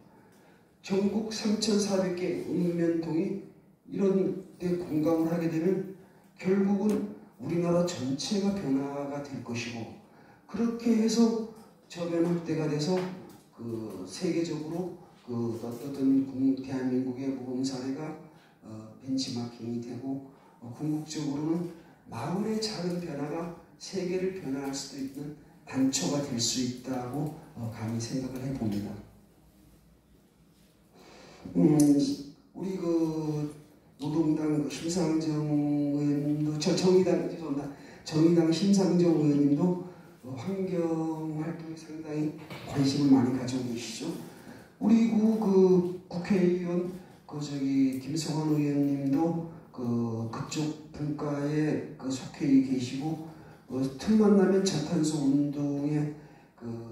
전국 3,400개 읍면동이 이런 데 공감을 하게 되면 결국은 우리나라 전체가 변화가 될 것이고 그렇게 해서 저변확대가 돼서 세계적으로 어떤 대한민국의 모범 사례가 벤치마킹이 되고 궁극적으로는 마을의 작은 변화가 세계를 변화할 수도 있는 단초가 될 수 있다고 감히 생각을 해봅니다. 우리 노동당 심상정 의원님도 정의당 심상정 의원님도 환경 활동에 상당히 관심을 많이 가지고 계시죠. 우리 국회의원 김성환 의원님도 그쪽 분과에 속해 계시고 틈만 나면 저탄소 운동에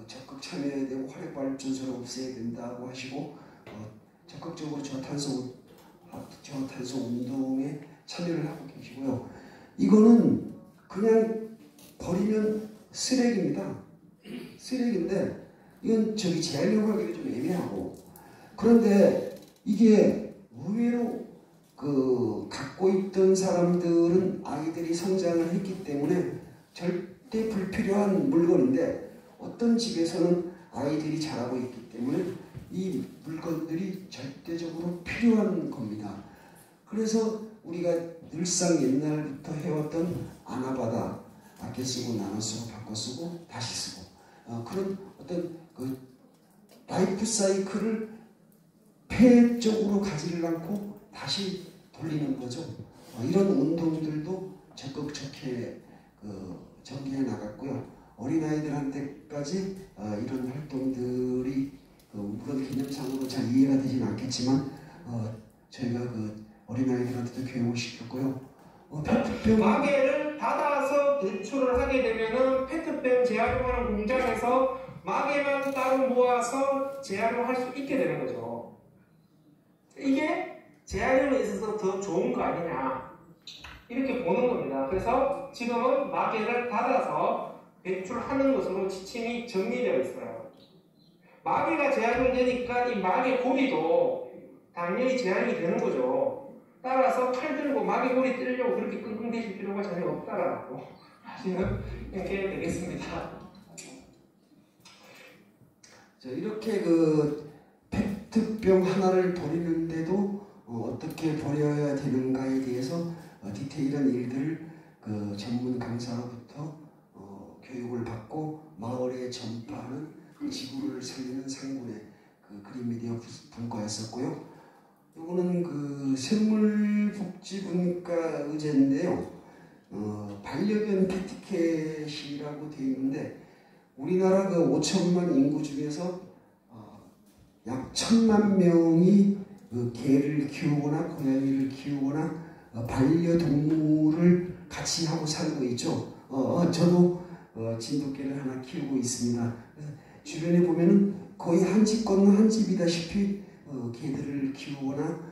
적극 참여해야 되고 화력발전소를 없애야 된다고 하시고 적극적으로 저탄소 운동에 참여를 하고 계시고요. 이거는 그냥 버리면 쓰레기입니다. 쓰레기인데 이건 재활용하기가 좀 애매하고 그런데 이게 의외로 갖고 있던 사람들은 아이들이 성장을 했기 때문에 절대 불필요한 물건인데 어떤 집에서는 아이들이 자라고 있기 때문에 이 물건들이 절대적으로 필요한 겁니다. 그래서 우리가 늘상 옛날부터 해왔던 아나바다 아껴 쓰고 나눠 쓰고 바꿔 쓰고 다시 쓰고 그런 어떤 라이프 사이클을 폐해 쪽으로 가지를 않고 다시 돌리는 거죠. 이런 운동들도 적극적에 전개해 나갔고요. 어린아이들한테까지 이런 활동들이 물론 개념상으로 잘 이해가 되진 않겠지만 저희가 어린아이들한테도 교육을 시켰고요. 페트병 마개를 받아서 배출을 하게 되면은 페트병 재활용하는 공장에서 마개만 따로 모아서 재활용할 수 있게 되는 거죠. 이게 재활용에 있어서 더 좋은 거 아니냐 이렇게 보는 겁니다. 그래서 지금은 마개를 받아서 배출하는 것으로 지침이 정리되어 있어요. 마개가 재활용되니까 이 마개 고리도 당연히 재활용이 되는 거죠. 따라서 칼 들고 마개 고리 떼려고 그렇게 끙끙대실 필요가 전혀 없다라고 하시면 이렇게 되겠습니다. 이렇게 페트병 하나를 버리는데도 어떻게 버려야 되는가에 대해서 디테일한 일들을 전문 강사로부터 교육을 받고 마을에 전파하는 지구를 살리는 상군의 그린미디어 분과였었고요. 이거는 생물복지분과 의제인데요. 반려견 패티켓이라고 되어 있는데 우리나라 5천만 인구 중에서 약 1,000만 명이 그 개를 키우거나 고양이를 키우거나 반려동물을 같이 하고 살고 있죠. 저도 진돗개를 하나 키우고 있습니다. 그래서 주변에 보면은 거의 한 집 건너 한 집이다시피 개들을 키우거나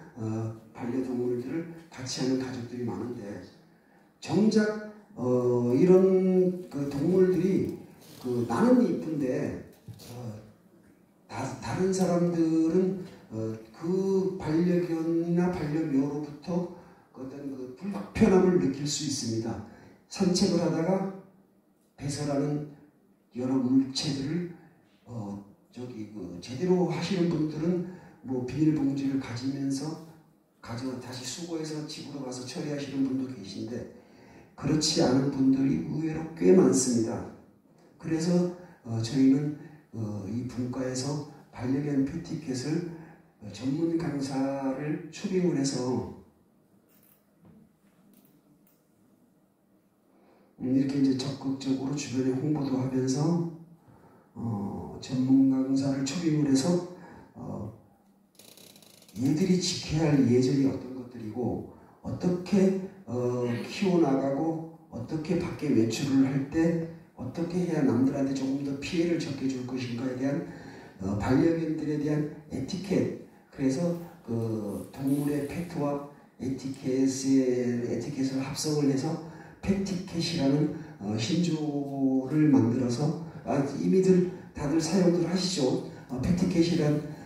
반려동물들을 같이 하는 가족들이 많은데, 정작 이런 그 동물들이 나는 이쁜데 다른 사람들은 그 반려견이나 반려묘로부터 어떤 그 불편함을 느낄 수 있습니다. 산책을 하다가 배설하는 여러 물체들을 제대로 하시는 분들은 뭐 비닐봉지를 가지면서 다시 수거해서 집으로 가서 처리하시는 분도 계신데, 그렇지 않은 분들이 의외로 꽤 많습니다. 그래서 저희는 이 분과에서 반려견 패티켓을 전문 강사를 초빙을 해서 이렇게 이제 적극적으로 주변에 홍보도 하면서 전문 강사를 초빙을 해서 얘들이 지켜야 할 예절이 어떤 것들이고, 어떻게 키워나가고, 어떻게 밖에 외출을 할 때 어떻게 해야 남들한테 조금 더 피해를 적게 줄 것인가에 대한 반려견들에 대한 에티켓, 그래서 동물의 팩트와 에티켓을 합성을 해서 패티켓이라는 신조를 만들어서 이미들 다들 사용들 하시죠. 패티켓이란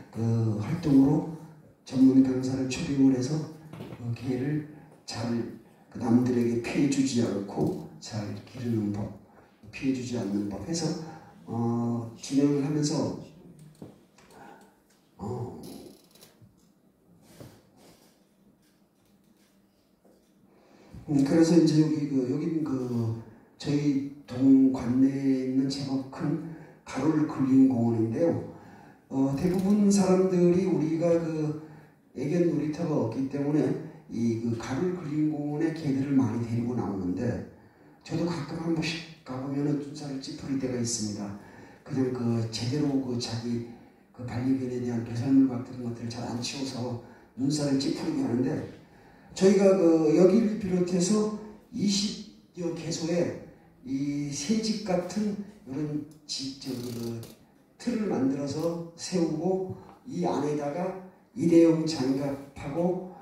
활동으로 전문 강사를 초빙을 해서 개를 잘 남들에게 피해 주지 않고 잘 기르는 법, 피해 주지 않는 법 해서 진행을 하면서 그래서 이제 여긴 저희 동 관내에 있는 제법 큰 가로를 그린 공원인데요. 대부분 사람들이 우리가 애견 놀이터가 없기 때문에 이 가로를 그린 공원에 개들을 많이 데리고 나오는데, 저도 가끔 한 번씩 가보면은 눈살을 찌푸릴 때가 있습니다. 그냥 제대로 자기 반려견에 대한 배설물 같은 것들을 잘 안 치워서 눈살을 찌푸리게 하는데, 저희가 여기를 비롯해서 20여 개소에 이 새집 같은 이런 틀을 만들어서 세우고, 이 안에다가 일회용 장갑하고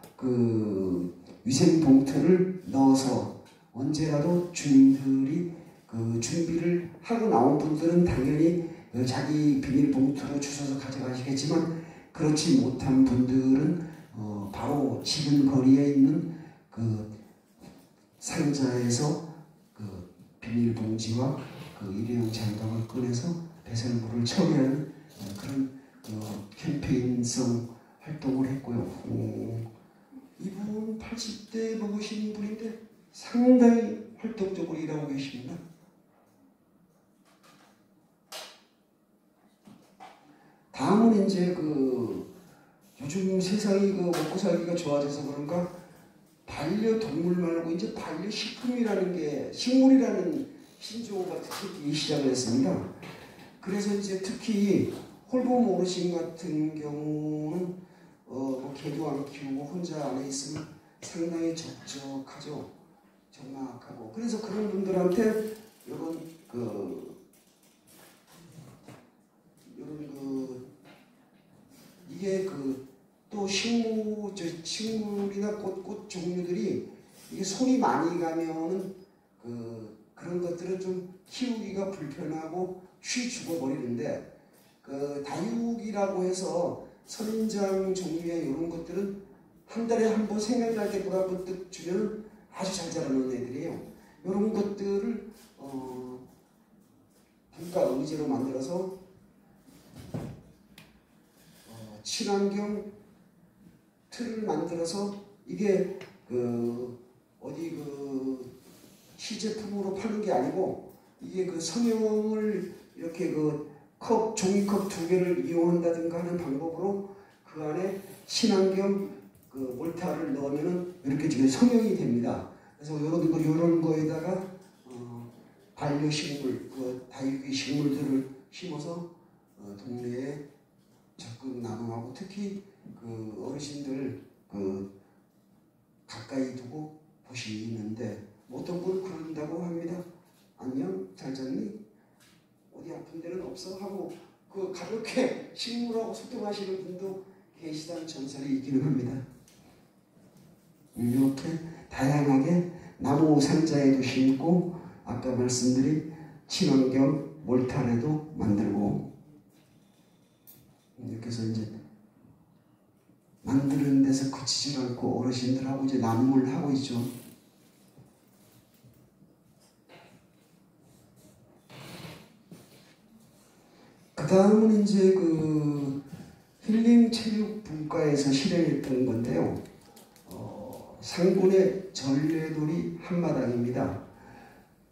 위생봉투를 넣어서 언제라도 주민들이 준비를 하고 나온 분들은 당연히 자기 비닐봉투로 주워서 가져가시겠지만, 그렇지 못한 분들은 바로 지금 거리에 있는 상자에서 비닐봉지와 일회용 장갑을 꺼내서 배설물을 처리하는 그런 캠페인성 활동을 했고요. 이분 80대 먹으신 분인데 상당히 활동적으로 일하고 계십니다. 다음은 이제 요즘 세상이 먹고 살기가 좋아져서 그런가 반려동물 말고 이제 반려식품이라는 게, 식물이라는 신조어가 특히 시작을 했습니다. 그래서 이제 특히 홀봄 어르신 같은 경우는 개도 안 키우고 혼자 안에 있으면 상당히 적적하죠. 적막하고. 그래서 그런 분들한테 이게 또 식물이나 꽃 종류들이 이게 손이 많이 가면은 그런 것들은 좀 키우기가 불편하고 쉬 죽어버리는데, 다육이라고 해서 선인장 종류의 이런 것들은 한 달에 한 번 생각날 때 물 한 번 뜩 주면 아주 잘 자라는 애들이에요. 이런 것들을 분과 의제로 만들어서 친환경 틀을 만들어서, 이게 어디 시제품으로 파는 게 아니고, 이게 성형을 이렇게 종이컵 2개를 이용한다든가 하는 방법으로 그 안에 친환경 몰타를 넣으면은 이렇게 지금 성형이 됩니다. 그래서 이런 거에다가 반려식물, 다육이 식물들을 심어서 동네에 적극 나눔하고, 특히 그 어르신들 그 가까이 두고 보시는데 어떤 분은 그런다고 합니다. 안녕 잘 잤니? 어디 아픈 데는 없어? 하고 그 가볍게 식물하고 소통하시는 분도 계시다는 전설이 있기는 합니다. 이렇게 다양하게 나무 상자에도 심고 아까 말씀드린 친환경 몰탈에도 만들고 이렇게 해서 이제 만드는 데서 그치지 않고 어르신들하고 이제 난무를 하고 있죠. 그 다음은 이제 그 힐링 체육 분과에서 실행했던 건데요. 상군의 전래돌이 한마당입니다.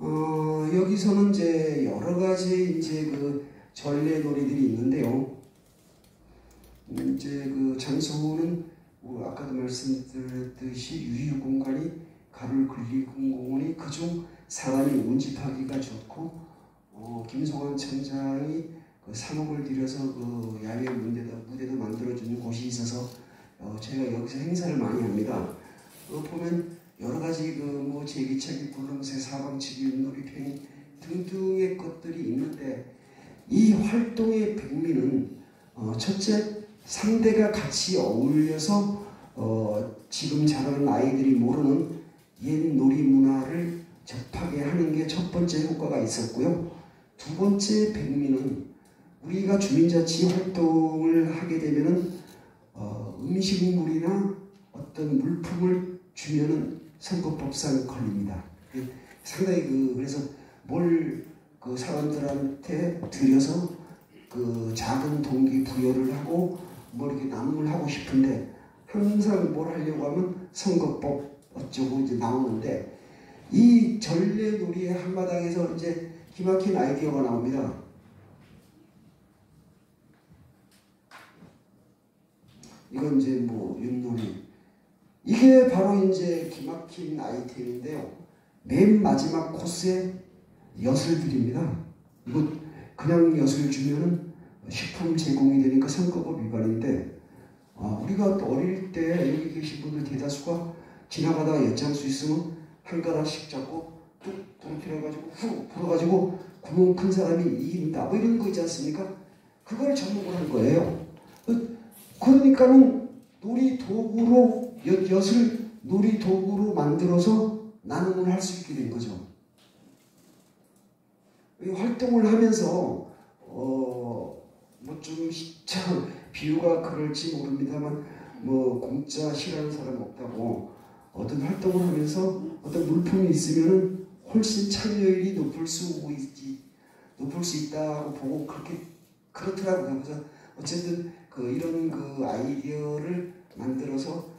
여기서는 이제 여러 가지 이제 그 전래놀이들이 있는데요. 이제 그 장소는 아까도 말씀드렸듯이 유휴공간이 가를 근리공원이 그중 사람이 운집하기가 좋고 김성환 청장이 그 3억을 들여서 그 야외 무대도 만들어주는 곳이 있어서 저희가 여기서 행사를 많이 합니다. 보면 여러 가지 그 뭐 제기차기, 굴렁쇠, 사방치기, 윷놀이, 팽이 등등의 것들이 있는데 이 활동의 백미는 첫째 상대가 같이 어울려서 지금 자라는 아이들이 모르는 옛 놀이 문화를 접하게 하는 게 첫 번째 효과가 있었고요. 두 번째 백미는 우리가 주민자치 활동을 하게 되면은 음식물이나 어떤 물품을 주면은 선거법상 걸립니다. 상당히 그래서 뭘 그 사람들한테 드려서 그 작은 동기 부여를 하고 뭐 이렇게 나눔을 하고 싶은데 항상 뭘 하려고 하면 선거법 어쩌고 이제 나오는데 이 전래놀이의 한마당에서 이제 기막힌 아이디어가 나옵니다. 이건 이제 뭐 윷놀이. 이게 바로 이제 기막힌 아이템인데요. 맨 마지막 코스에 엿을 드립니다. 이거 그냥 엿을 주면은 식품 제공이 되니까 선거법 위반인데 우리가 어릴 때 여기 계신 분들 대다수가 지나가다가 엿장수 있으면 한 가닥씩 잡고 뚝 부러뜨려가지고 후 불어가지고 구멍 큰 사람이 이긴다 뭐 이런 거 있지 않습니까? 그걸 접목을 한 거예요. 그러니까는 놀이 도구로 엿을 놀이 도구로 만들어서 나눔을 할 수 있게 된 거죠. 이 활동을 하면서 뭐 좀 비유가 그럴지 모릅니다만 뭐 공짜 싫어하는 사람 없다고 어떤 활동을 하면서 어떤 물품이 있으면은 훨씬 참여율이 높을 수 있다고 보고 그렇더라고요. 그래서 어쨌든 이런 아이디어를 만들어서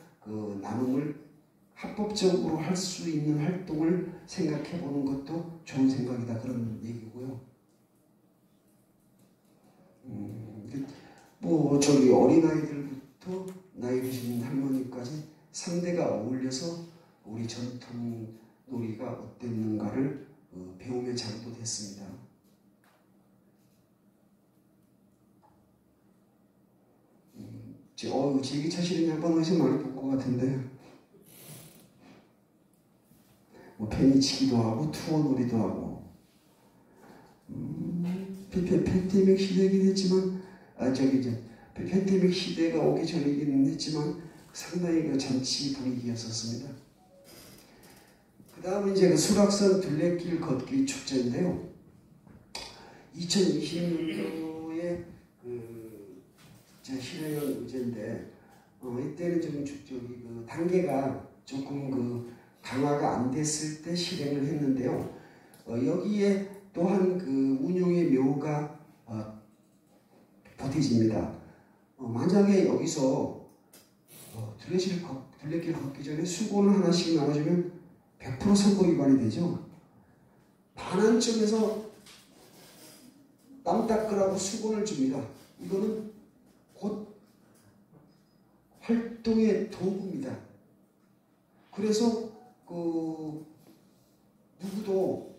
나눔을 합법적으로 할 수 있는 활동을 생각해 보는 것도 좋은 생각이다 그런 얘기고요. 뭐 저기 어린아이들부터 나이 드신 할머니까지 상대가 어울려서 우리 전통 놀이가 어땠는가를 배움의 장도 됐습니다. 제기차 실은 한번 어디서 많이 본 것 같은데 뭐 팽이치기도 하고 투어놀이도 하고 팬데믹 시대이긴 했지만 팬데믹 시대가 오기 전이긴 했지만 상당히 잔치 분위기였었습니다. 그 다음은 이제 수락산 둘레길 걷기 축제인데요. 2020년도에 실행 의제인데 이때는 좀 단계가 조금 강화가 안 됐을 때 실행을 했는데요. 여기에 또한 운용의 묘가 보태집니다. 만약에 여기서 둘레길 걷기 전에 수건을 하나씩 나눠주면 100% 선거 위반이 되죠. 반환점에서 땀 닦으라고 수건을 줍니다. 이거는 곧 활동의 도구입니다. 그래서 누구도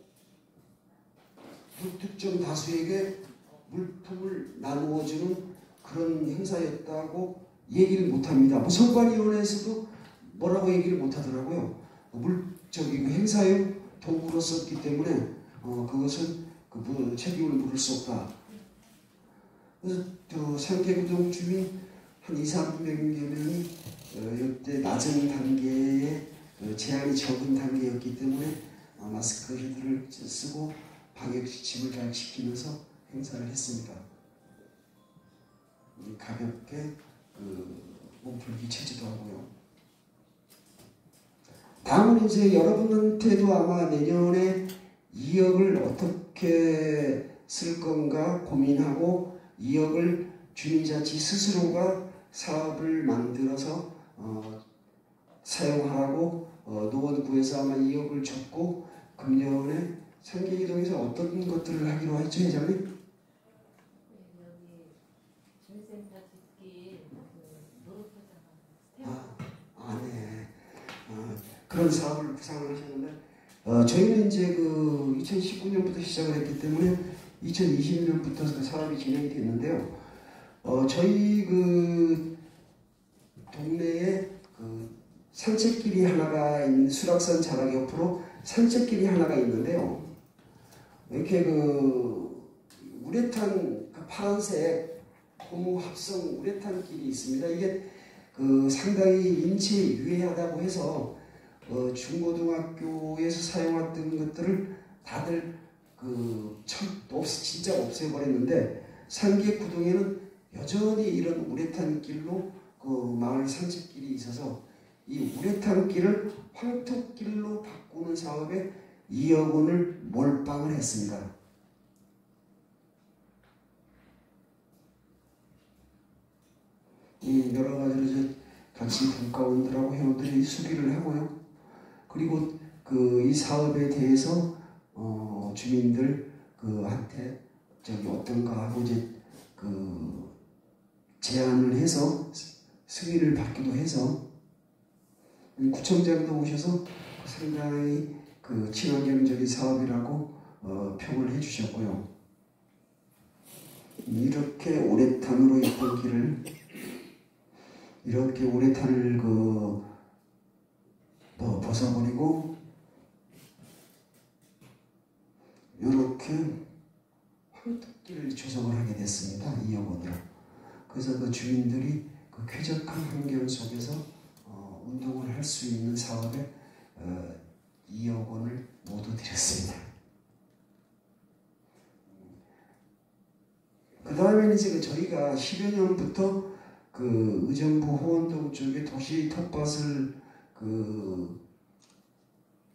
특정 다수에게 물품을 나누어주는 그런 행사였다고 얘기를 못합니다. 뭐 선관위원회에서도 뭐라고 얘기를 못하더라고요. 저기 행사용 도구로 썼기 때문에 그것은 그 책임을 물을 수 없다. 그래서 상계구동 주민 한 200~300명이 이때 낮은 단계에 제한이 적은 단계였기 때문에 마스크를 쓰고 방역지침을 잘 지키면서 행사를 했습니다. 가볍게 몸풀기 체조도 하고요. 다음은 이제 여러분한테도 아마 내년에 2억을 어떻게 쓸 건가 고민하고 2억을 주민자치 스스로가 사업을 만들어서 사용하라고 노원구에서 아마 2억을 줬고 금년에 상계이동에서 어떤 것들을 하기로 했죠, 회장님? 그런 사업을 구상을 하셨는데 저희는 이제 2019년부터 시작을 했기 때문에 2020년부터 그 사업이 진행이 됐는데요. 저희 동네에 산책길이 하나가 있는 수락산 자락 옆으로 산책길이 하나가 있는데요. 이렇게 우레탄 파란색 고무 합성 우레탄 길이 있습니다. 이게 상당히 인체에 유해하다고 해서 중고등학교에서 사용했던 것들을 다들 진짜 없애버렸는데 상계구동에는 여전히 이런 우레탄 길로 마을 산책길이 있어서 이 우레탄 길을 황토길로 바꾸는 사업에 2억 원을 몰빵을 했습니다. 여러 가지로 같이 분과원들하고 회원들이 수기를 하고요. 그리고 이 사업에 대해서 주민들 한테 어떤가 하고 이제 제안을 해서 승인을 받기도 해서 구청장도 오셔서 상당히 친환경적인 사업이라고 평을 해주셨고요. 이렇게 우레탄으로 있던 길을 이렇게 우레탄을 벗어버리고 이렇게 황토길을 조성을 하게 됐습니다. 2억 원으로. 그래서 주민들이 쾌적한 환경 속에서 운동을 할 수 있는 사업에 2억 원을 모두 드렸습니다. 그 다음에 이제 저희가 10여 년부터 의정부 호원동 쪽에 도시 텃밭을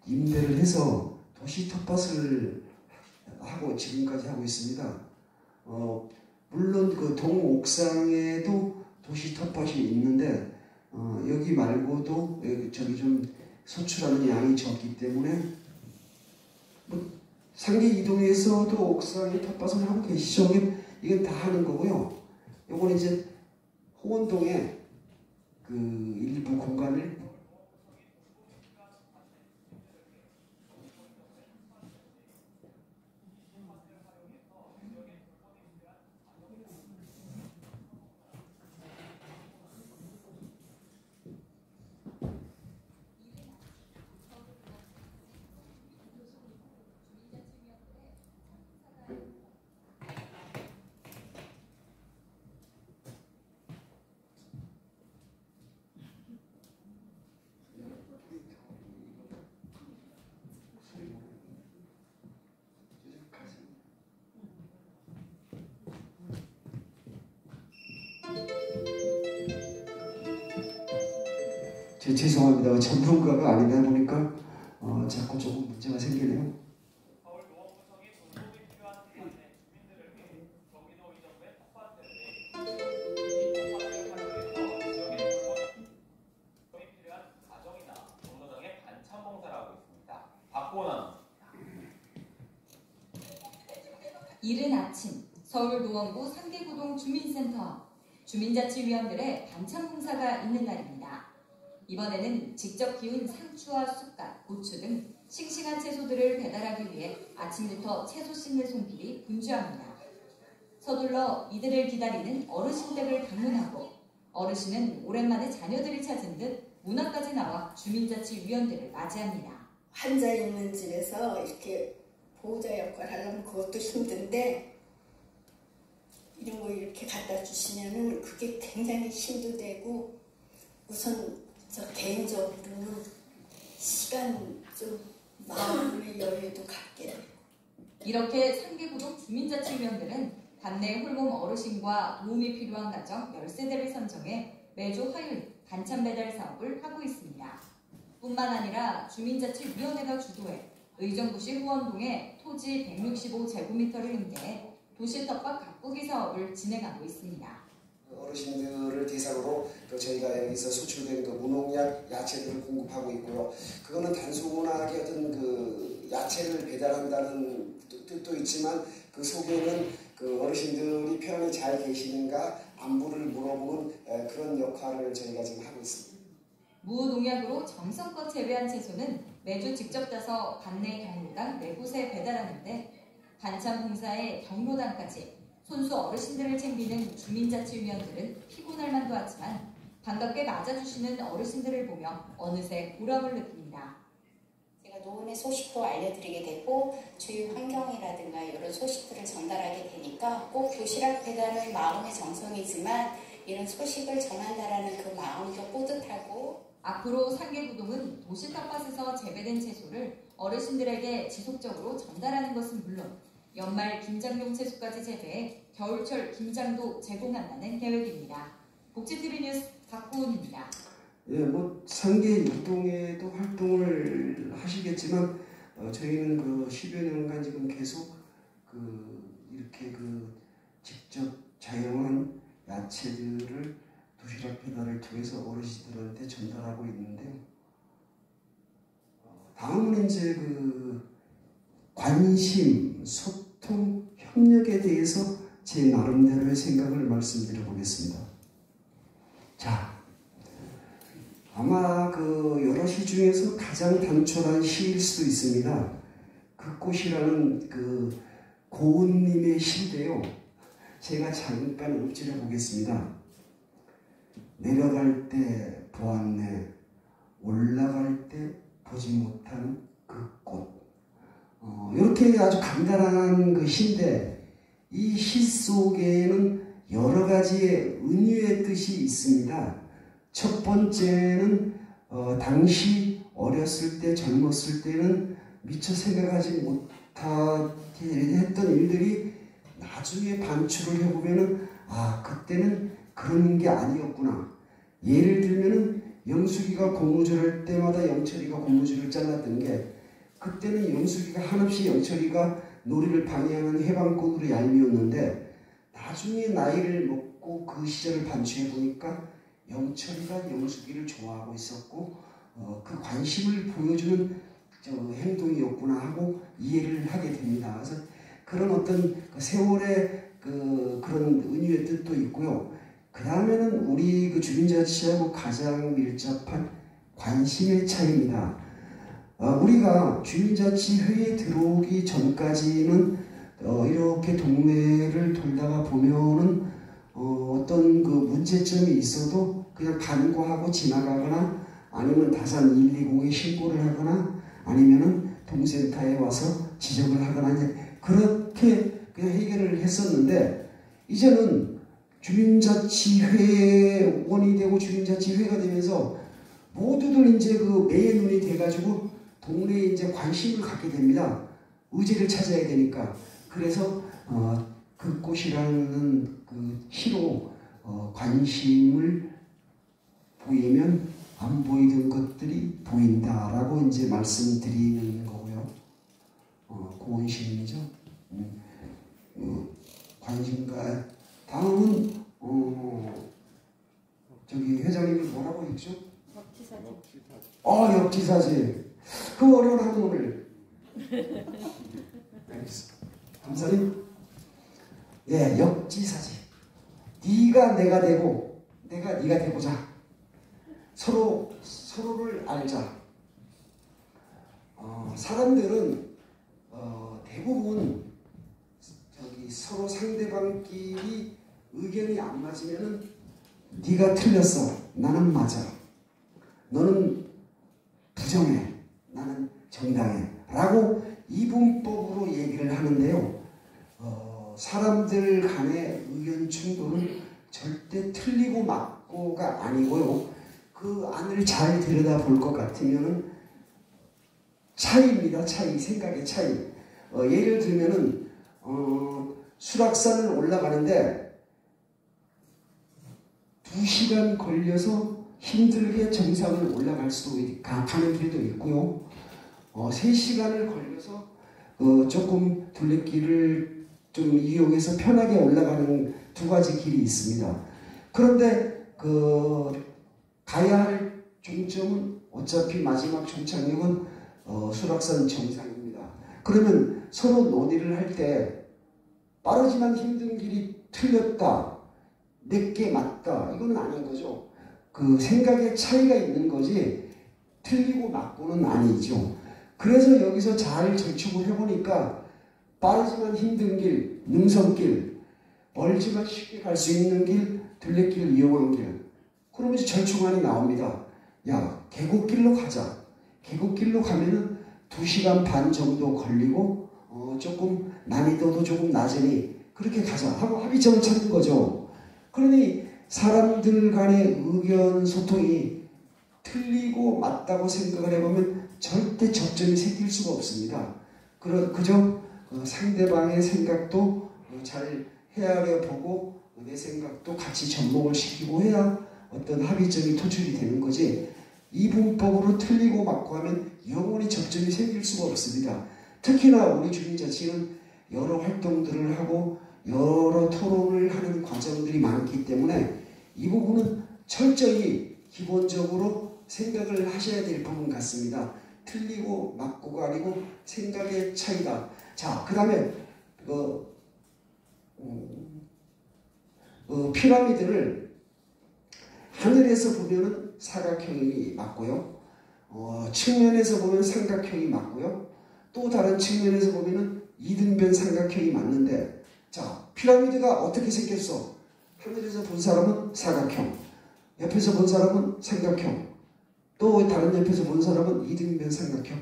임대를 해서 도시 텃밭을 하고 지금까지 하고 있습니다. 물론 동 옥상에도 도시 텃밭이 있는데 여기 말고도 좀 소출하는 양이 적기 때문에 상계 이동에서도 옥상에 텃밭을 하고 계시죠. 이건 다 하는 거고요. 요거는 이제 호원동에 일부 공간을 죄송합니다. 전문가가 아니다 보니까 자꾸 조금 문제가 생기네요. 이른 아침 서울 노원구 상계구동 주민센터 주민자치위원들의 반찬 봉사가 있는 날입니다. 이번에는 직접 기운 상추와 쑥갓, 고추 등 싱싱한 채소들을 배달하기 위해 아침부터 채소 씻는 손길이 분주합니다. 서둘러 이들을 기다리는 어르신댁을 방문하고 어르신은 오랜만에 자녀들이 찾은 듯 문 앞까지 나와 주민자치위원들을 맞이합니다. 환자 있는 집에서 이렇게 보호자 역할 하려면 그것도 힘든데 이런 거 이렇게 갖다 주시면은 그게 굉장히 힘도 되고 우선 저 개인적으로는 시간 좀 마음의 여유도 갖게 돼요. 이렇게 상계구동 주민자치위원들은 관내 홀몸 어르신과 도움이 필요한 가정 10세대를 선정해 매주 화요일 반찬 배달 사업을 하고 있습니다. 뿐만 아니라 주민자치위원회가 주도해 의정부시 후원동에 토지 165제곱미터를 임대해 도시텃밭 가꾸기 사업을 진행하고 있습니다. 어르신들을 대상으로 저희가 여기서 수출된 무농약 야채들을 공급하고 있고요. 그거는 단순하게 어떤 야채를 배달한다는 뜻도 있지만 그 속에는 어르신들이 편안히 잘 계시는가 안부를 물어보는 그런 역할을 저희가 지금 하고 있습니다. 무농약으로 정성껏 재배한 채소는 매주 직접 따서 관내 경로당 4곳에 배달하는데 반찬 봉사에 경로당까지 손수 어르신들을 챙기는 주민자치위원들은 피곤할 만도 하지만 반갑게 맞아주시는 어르신들을 보며 어느새 보람을 느낍니다. 제가 노원의 소식도 알려드리게 되고 주위 환경이라든가 이런 소식들을 전달하게 되니까 꼭 도시락 배달은 마음의 정성이지만 이런 소식을 전한다라는 그 마음도 뿌듯하고 앞으로 상계구동은 도시텃밭에서 재배된 채소를 어르신들에게 지속적으로 전달하는 것은 물론 연말 김장용 채소까지 재배해 겨울철 김장도 제공한다는 계획입니다. 복지TV 뉴스 박구은입니다. 예, 상계 유동에도 활동을 하시겠지만 저희는 10여 년간 지금 계속 이렇게 직접 자영한 야채들을 도시락 배달을 통해서 어르신들한테 전달하고 있는데요. 다음은 이제 관심, 소통, 협력에 대해서 제 나름대로의 생각을 말씀드려 보겠습니다. 자, 아마 여러 시 중에서 가장 단촐한 시일 수도 있습니다. 그 꽃이라는 고은님의 시인데요. 제가 잠깐 읊조려 보겠습니다. 내려갈 때 보았네, 올라갈 때 보지 못한 그 꽃. 이렇게 아주 간단한 시인데 이 시 속에는 여러 가지의 은유의 뜻이 있습니다. 첫 번째는 당시 어렸을 때 젊었을 때는 미처 생각하지 못하게 했던 일들이 나중에 반추를 해보면은 그때는 그런 게 아니었구나. 예를 들면은 영숙이가 고무줄을 때마다 영철이가 고무줄을 잘랐던 게 그때는 영숙이가 한없이 영철이가 놀이를 방해하는 해방꾼으로 얄미웠는데 나중에 나이를 먹고 그 시절을 반추해 보니까 영철이가 영숙이를 좋아하고 있었고 그 관심을 보여주는 행동이었구나 하고 이해를 하게 됩니다. 그래서 그런 어떤 세월의 그런 은유의 뜻도 있고요. 그 다음에는 우리 주민자치하고 가장 밀접한 관심의 차이입니다. 우리가 주민자치회에 들어오기 전까지는 이렇게 동네를 돌다가 보면은 어떤 문제점이 있어도 그냥 간과하고 지나가거나 아니면 다산 120에 신고를 하거나 아니면은 동센터에 와서 지적을 하거나 이제 그렇게 그냥 해결을 했었는데 이제는 주민자치회원이 되고 주민자치회가 되면서 모두들 이제 매의 눈이 돼가지고 동네에 이제 관심을 갖게 됩니다. 의제를 찾아야 되니까. 그래서 그 꽃이라는 시로 관심을 보이면 안 보이던 것들이 보인다라고 이제 말씀드리는 거고요. 고원심이죠. 관심과 다음은 회장님이 뭐라고 했죠? 역지사지. 역지사지. 그 어려운 한문을. 알겠습니다. 감사님. 예, 역지사지. 네가 내가 되고 내가 네가 되고자. 서로를 알자. 사람들은 대부분 서로 상대방끼리 의견이 안 맞으면은 네가 틀렸어. 나는 맞아. 너는 부정해. 나는 정당해. 라고 이분법으로 얘기를 하는데요. 사람들 간의 의견 충돌은 절대 틀리고 맞고가 아니고요. 그 안을 잘 들여다볼 것 같으면은 차이입니다. 차이. 생각의 차이. 예를 들면은 수락산을 올라가는데 2시간 걸려서 힘들게 정상을 올라갈 수도 가는 길도 있고요. 3시간을 걸려서 조금 둘레길을 좀 이용해서 편하게 올라가는 두 가지 길이 있습니다. 그런데 가야 할 종점은 어차피 마지막 종착역은 수락산 정상입니다. 그러면 서로 논의를 할 때 빠르지만 힘든 길이 틀렸다, 내게 맞다, 이건 아닌 거죠. 그 생각의 차이가 있는 거지 틀리고 맞고는 아니죠. 그래서 여기서 잘 절충을 해보니까 빠르지만 힘든 길, 능선길, 멀지만 쉽게 갈 수 있는 길, 둘레길을 이용한 길, 그러면서 절충안이 나옵니다. 야, 계곡길로 가자. 계곡길로 가면은 2시간 반 정도 걸리고 조금 난이도도 조금 낮으니 그렇게 가자 하고 합의점을 찾는 거죠. 그러니 사람들 간의 의견 소통이 틀리고 맞다고 생각을 해보면 절대 접점이 생길 수가 없습니다. 그저 상대방의 생각도 잘 헤아려 보고 내 생각도 같이 접목을 시키고 해야 어떤 합의점이 도출이 되는 거지, 이분법으로 틀리고 맞고 하면 영원히 접점이 생길 수가 없습니다. 특히나 우리 주민자치는 여러 활동들을 하고 여러 토론을 하는 과정들이 많기 때문에 이 부분은 철저히 기본적으로 생각을 하셔야 될 부분 같습니다. 틀리고 맞고가 아니고 생각의 차이다. 자, 그 다음에 피라미드를 하늘에서 보면은 사각형이 맞고요. 측면에서 보면 삼각형이 맞고요. 또 다른 측면에서 보면은 이등변 삼각형이 맞는데, 자, 피라미드가 어떻게 생겼어? 하늘에서 본 사람은 사각형, 옆에서 본 사람은 삼각형, 또 다른 옆에서 본 사람은 이등변 삼각형.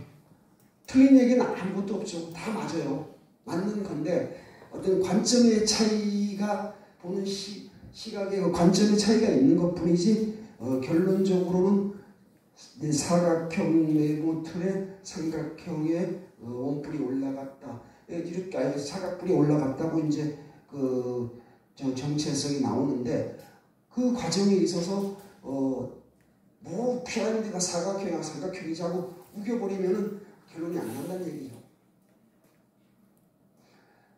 틀린 얘기는 아무것도 없죠. 다 맞아요. 맞는 건데 어떤 관점의 차이가, 보는 시각의 관점의 차이가 있는 것 뿐이지 결론적으로는 사각형 네모 틀에 삼각형의 원뿔이 올라갔다, 이렇게 사각뿔이 올라갔다고 이제 정체성이 나오는데, 그 과정에 있어서 뭐 피라미드가 사각형이야 삼각형이지 하고 우겨버리면은 결론이 안 난다는 얘기죠.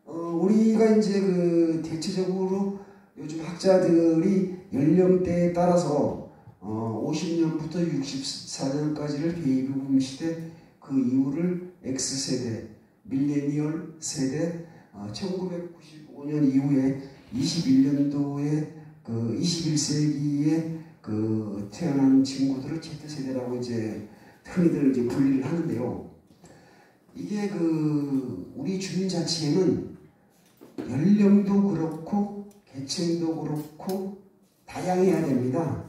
우리가 이제 대체적으로 요즘 학자들이 연령대에 따라서 50년부터 64년까지를 베이비붐 시대, 그 이후를 X세대, 밀레니얼 세대, 1995년 이후에 21년도에 21세기에 태어난 친구들을 Z세대라고 이제 흔히들 이제 분리를 하는데요. 이게 우리 주민자치에는 연령도 그렇고 계층도 그렇고 다양해야 됩니다.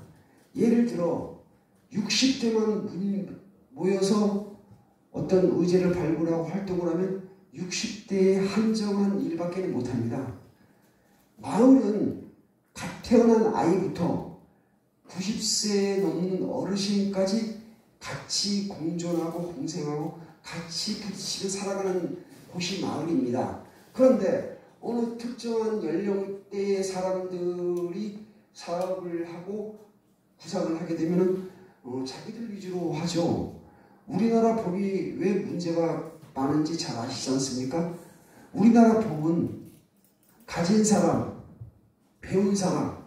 예를 들어 60대만 모여서 어떤 의제를 발굴하고 활동을 하면 60대에 한정한 일밖에 못합니다. 마을은 갓 태어난 아이부터 90세 넘는 어르신까지 같이 공존하고 공생하고 같이 부딪히며 살아가는 곳이 마을입니다. 그런데 어느 특정한 연령대의 사람들이 사업을 하고 구상을 하게 되면 자기들 위주로 하죠. 우리나라 법이 왜 문제가 많은지 잘 아시지 않습니까? 우리나라 법은 가진 사람, 배운 사람,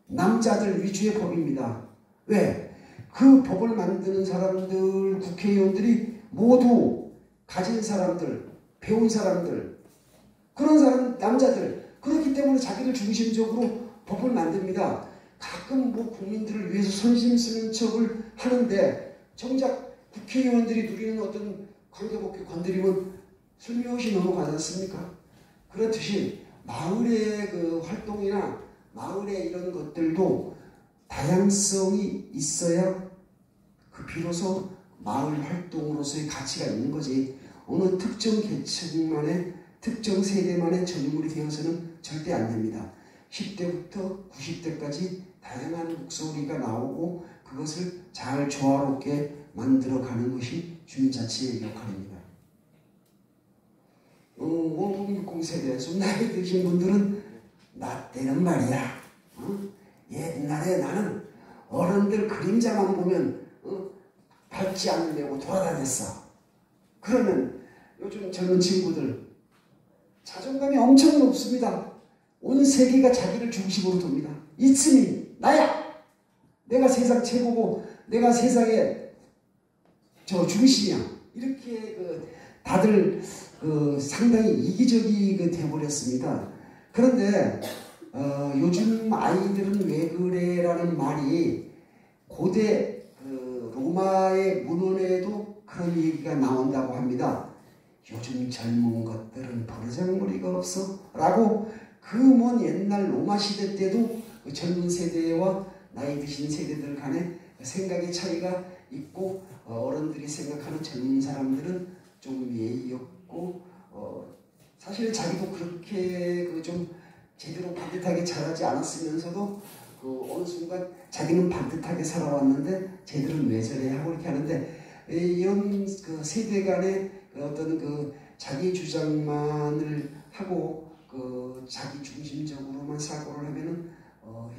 남자들 위주의 법입니다. 왜? 그 법을 만드는 사람들, 국회의원들이 모두 가진 사람들, 배운 사람들, 그런 사람, 남자들, 그렇기 때문에 자기들 중심적으로 법을 만듭니다. 가끔 국민들을 위해서 선심 쓰는 척을 하는데 정작 국회의원들이 누리는 어떤 관계법규 건드리면 슬며시 넘어가지 않습니까? 그렇듯이 마을의 활동이나 마을의 이런 것들도 다양성이 있어야 그 비로소 마을 활동으로서의 가치가 있는 거지. 어느 특정 계층만의 특정 세대만의 전유물이 되어서는 절대 안 됩니다. 10대부터 90대까지 다양한 목소리가 나오고 그것을 잘 조화롭게 만들어가는 것이 주민자치의 역할입니다. 5060세대 좀 나이 드신 분들은 나 때는 말이야. 옛날에 나는 어른들 그림자만 보면 밟지 않으려고 돌아다녔어. 그러면 요즘 젊은 친구들 자존감이 엄청 높습니다. 온 세계가 자기를 중심으로 둡니다. 이츠미 나야. 내가 세상 최고고 내가 세상의 저 중심이야. 이렇게 다들 상당히 이기적이 되어버렸습니다. 그런데 요즘 아이들은 왜 그래라는 말이 고대 로마의 문헌에도 그런 얘기가 나온다고 합니다. 요즘 젊은 것들은 버르장머리가 없어 라고 그 먼 옛날 로마 시대 때도 그 젊은 세대와 나이 드신 세대들 간에 생각의 차이가 있고 어른들이 생각하는 젊은 사람들은 좀 예의 없고 사실 자기도 그렇게 좀 제대로 반듯하게 자라지 않았으면서도 어느 순간 자기는 반듯하게 살아왔는데 쟤들은 왜 저래 하고 이렇게 하는데 이런 세대 간의 어떤 자기 주장만을 하고 자기 중심적으로만 사고를 하면은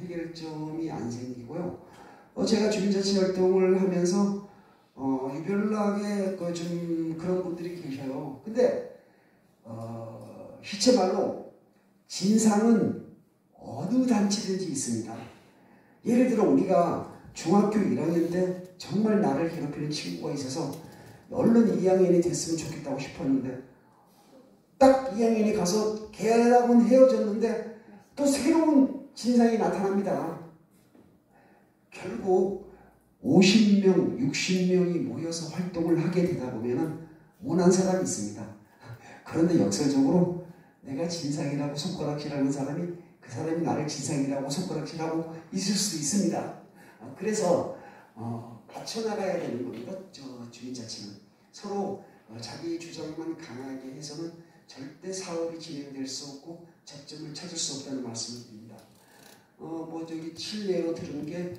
해결점이 안 생기고요. 제가 주민자치 활동을 하면서 유별나게 좀 그런 분들이 계셔요. 근데 희체말로 진상은 어느 단체든지 있습니다. 예를 들어 우리가 중학교 1학년 때 정말 나를 괴롭히는 친구가 있어서 얼른 2학년이 됐으면 좋겠다고 싶었는데 딱 2학년이 가서 걔랑은 헤어졌는데 또 새로운 진상이 나타납니다. 결국 50명, 60명이 모여서 활동을 하게 되다 보면 원한 사람이 있습니다. 그런데 역설적으로 내가 진상이라고 손가락질하는 사람이 그 사람이 나를 진상이라고 손가락질하고 있을 수도 있습니다. 그래서 받쳐나가야 되는 겁니다. 주민자치는 서로 자기 주장만 강하게 해서는 절대 사업이 진행될 수 없고 접점을 찾을 수 없다는 말씀을 드립니다. 실례로 들은 게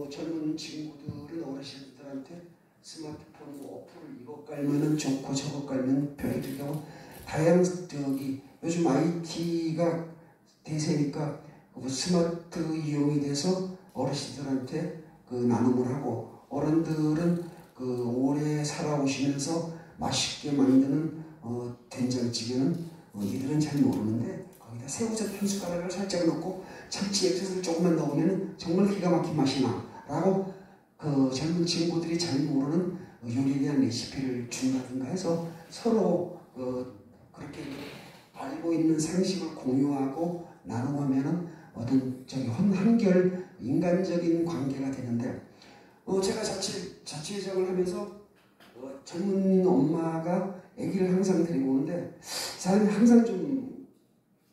젊은 친구들은 어르신들한테 스마트폰 어플을 이거 깔면은 좋고 저거 깔면 별이 되고 요즘 IT가 대세니까 스마트 이용이 돼서 어르신들한테 나눔을 하고 어른들은 오래 살아오시면서 맛있게 만드는 된장찌개는 이들은 잘 모르는데 거기다 새우젓 한 숟가락을 살짝 넣고 참치 액젓을 조금만 넣으면 정말 기가 막힌 맛이 나 라고 젊은 친구들이 잘 모르는 요리에 대한 레시피를 준다든가 해서 서로 그렇게 알고 있는 상식을 공유하고 나누면은 어떤 한결 인간적인 관계가 되는데 제가 자취회장을 하면서 젊은 엄마가 아기를 항상 데리고 오는데 사람이 항상 좀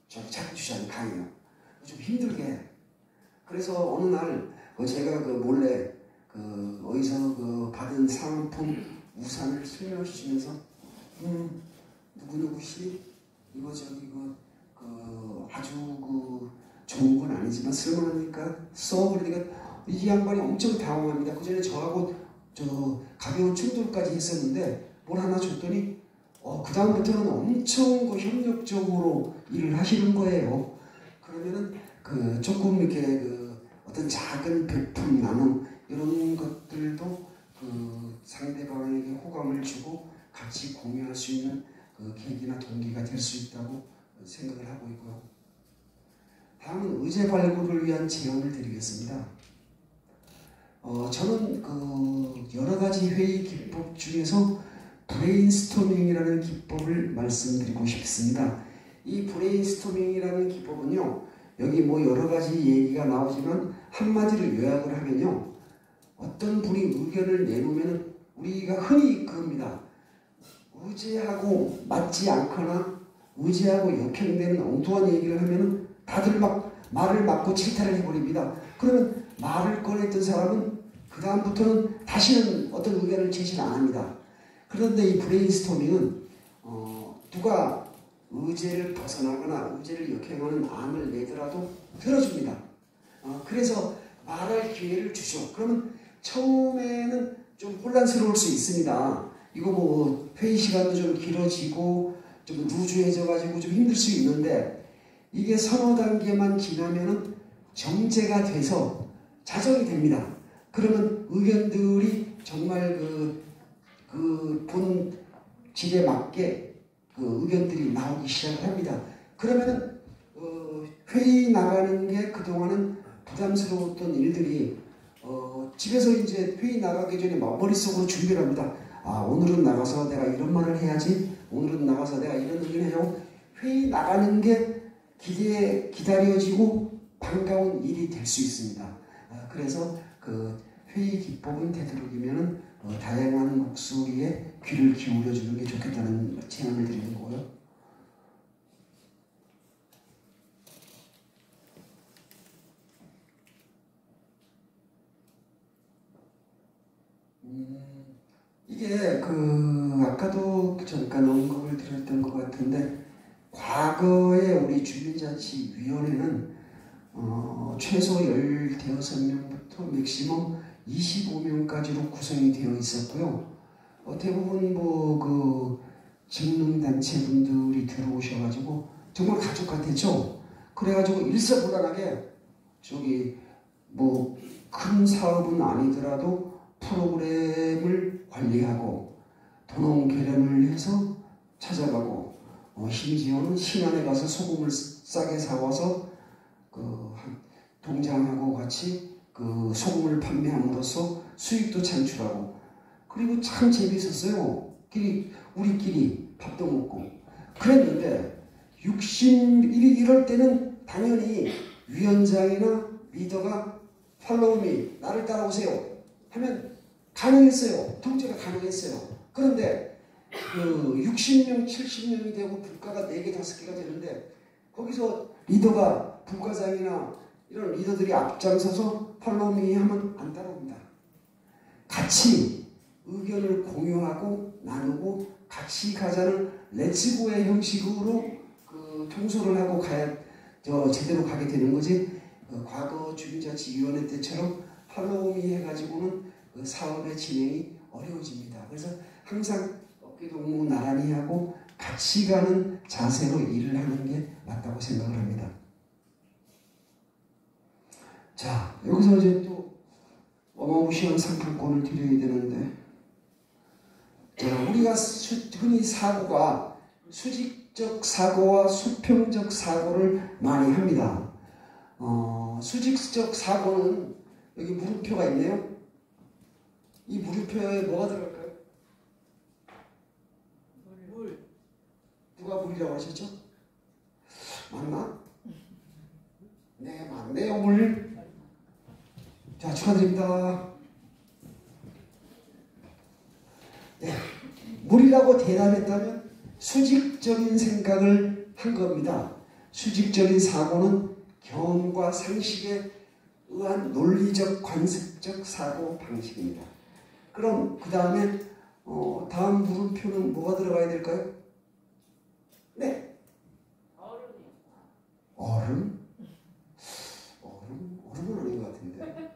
자기 주장이 강해요. 좀 힘들게 해. 그래서 어느 날 제가 몰래 어디서 받은 사은품 우산을 설명해주시면서 누구누구씨 이거 아주 좋은 건 아니지만 쓸만하니까 써. 그러니까 이 양반이 엄청 당황합니다. 그 전에 저하고 가벼운 충돌까지 했었는데 뭘 하나 줬더니 그 다음부터는 엄청 협력적으로 일을 하시는 거예요. 그러면은 조금 이렇게 어떤 작은 베품 나눔 이런 것들도 상대방에게 호감을 주고 같이 공유할 수 있는 계기나 동기가 될 수 있다고 생각을 하고 있고요. 다음은 의제 발굴을 위한 제안을 드리겠습니다. 저는 여러 가지 회의 기법 중에서 브레인스토밍이라는 기법을 말씀드리고 싶습니다. 이 브레인스토밍이라는 기법은요, 여기 여러 가지 얘기가 나오지만 한마디로 요약을 하면요, 어떤 분이 의견을 내놓으면 우리가 흔히 그럽니다. 의제하고 맞지 않거나 의제하고 역행되는 엉뚱한 얘기를 하면은 다들 막 말을 막고 질타를 해버립니다. 그러면 말을 꺼냈던 사람은 그 다음부터는 다시는 어떤 의견을 제시를 안 합니다. 그런데 이 브레인스토밍은 누가 의제를 벗어나거나 의제를 역행하는 안을 내더라도 들어줍니다. 그래서 말할 기회를 주죠. 그러면 처음에는 좀 혼란스러울 수 있습니다. 이거 뭐 회의 시간도 좀 길어지고 좀 루즈해져가지고 좀 힘들 수 있는데 이게 서너 단계만 지나면은 정제가 돼서 자정이 됩니다. 그러면 의견들이 정말 본 질에 맞게 의견들이 나오기 시작을 합니다. 그러면은 회의 나가는 게 그동안은 부담스러웠던 일들이 집에서 이제 회의 나가기 전에 머릿속으로 준비를 합니다. 오늘은 나가서 내가 이런 말을 해야지. 오늘은 나가서 내가 이런 의견을 해요. 회의 나가는 게 기다려지고 반가운 일이 될 수 있습니다. 그래서 그 회의 기법은 되도록이면 다양한 목소리에 귀를 기울여주는 게 좋겠다는 제안을 드리는 거고요. 이게 아까도 잠깐 언급을 드렸던 것 같은데 과거에 우리 주민자치위원회는 최소 15명부터 맥시멈 25명까지로 구성이 되어 있었고요. 대부분 직능단체분들이 들어오셔가지고 정말 가족 같았죠. 그래가지고 일사불란하게 큰 사업은 아니더라도 프로그램을 관리하고 도농 개량을 해서 찾아가고 심지어는 신안에 가서 소금을 싸게 사와서 동장하고 같이 소금을 판매함으로써 수익도 창출하고 그리고 참 재밌었어요. 우리끼리 밥도 먹고 그랬는데 이럴 때는 당연히 위원장이나 리더가 팔로우미 나를 따라오세요 하면 가능했어요. 통제가 가능했어요. 그런데 60명, 70명이 되고 부과가 4개, 5개가 되는데 거기서 리더가 부과장이나 이런 리더들이 앞장서서 팔로우미 하면 안 따라옵니다. 같이 의견을 공유하고 나누고 같이 가자는 렛츠고의 형식으로 통솔을 하고 제대로 가게 되는 거지. 과거 주민자치위원회 때처럼 팔로우미 해가지고는 사업의 진행이 어려워집니다. 그래서 항상 어깨동무 나란히 하고 같이 가는 자세로 일을 하는 게 맞다고 생각을 합니다. 자, 여기서 이제 또 어마무시한 상품권을 드려야 되는데, 자, 우리가 흔히 사고가 수직적 사고와 수평적 사고를 많이 합니다. 수직적 사고는 여기 물음표가 있네요. 이 물음표에 뭐가 들어갈까요? 물. 누가 물이라고 하셨죠? 맞나? 네, 맞네요, 물. 자, 축하드립니다. 네, 물이라고 대답했다면 수직적인 생각을 한 겁니다. 수직적인 사고는 경험과 상식에 의한 논리적 관습적 사고 방식입니다. 그럼 그 다음에 다음 물음표는 뭐가 들어가야 될까요? 네. 얼음? 얼음은 아닌 것 같은데.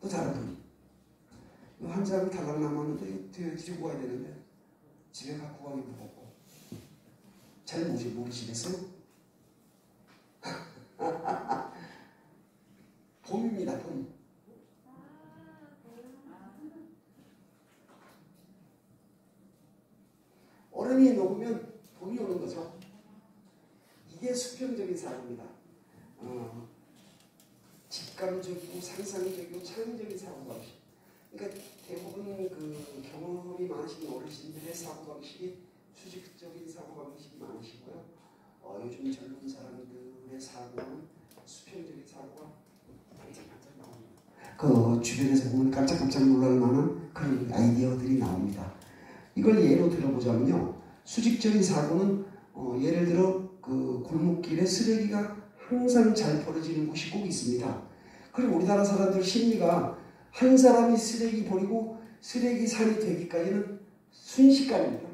또 다른 분. 한 장이 달랑 남았는데 들고 가야 되는데 집에 갖고 가기 무겁고. 잘 모르시겠어요? 봄입니다, 봄. 얼음이 녹으면 봄이 오는 거죠. 이게 수평적인 사고입니다. 직감적이고 상상적이고 창의적인 사고방식. 그러니까 대부분 경험이 많으신 어르신들의 사고방식이 수직적인 사고방식이 많으시고요. 요즘 젊은 사람들의 사고는 수평적인 사고가 반짝반짝 나옵니다. 주변에서 보면 깜짝깜짝 놀랄 만한 그런 아이디어들이 나옵니다. 이걸 예로 들어보자면요. 수직적인 사고는 예를 들어 골목길에 쓰레기가 항상 잘 버려지는 곳이 꼭 있습니다. 그리고 우리나라 사람들 심리가 한 사람이 쓰레기 버리고 쓰레기 산이 되기까지는 순식간입니다.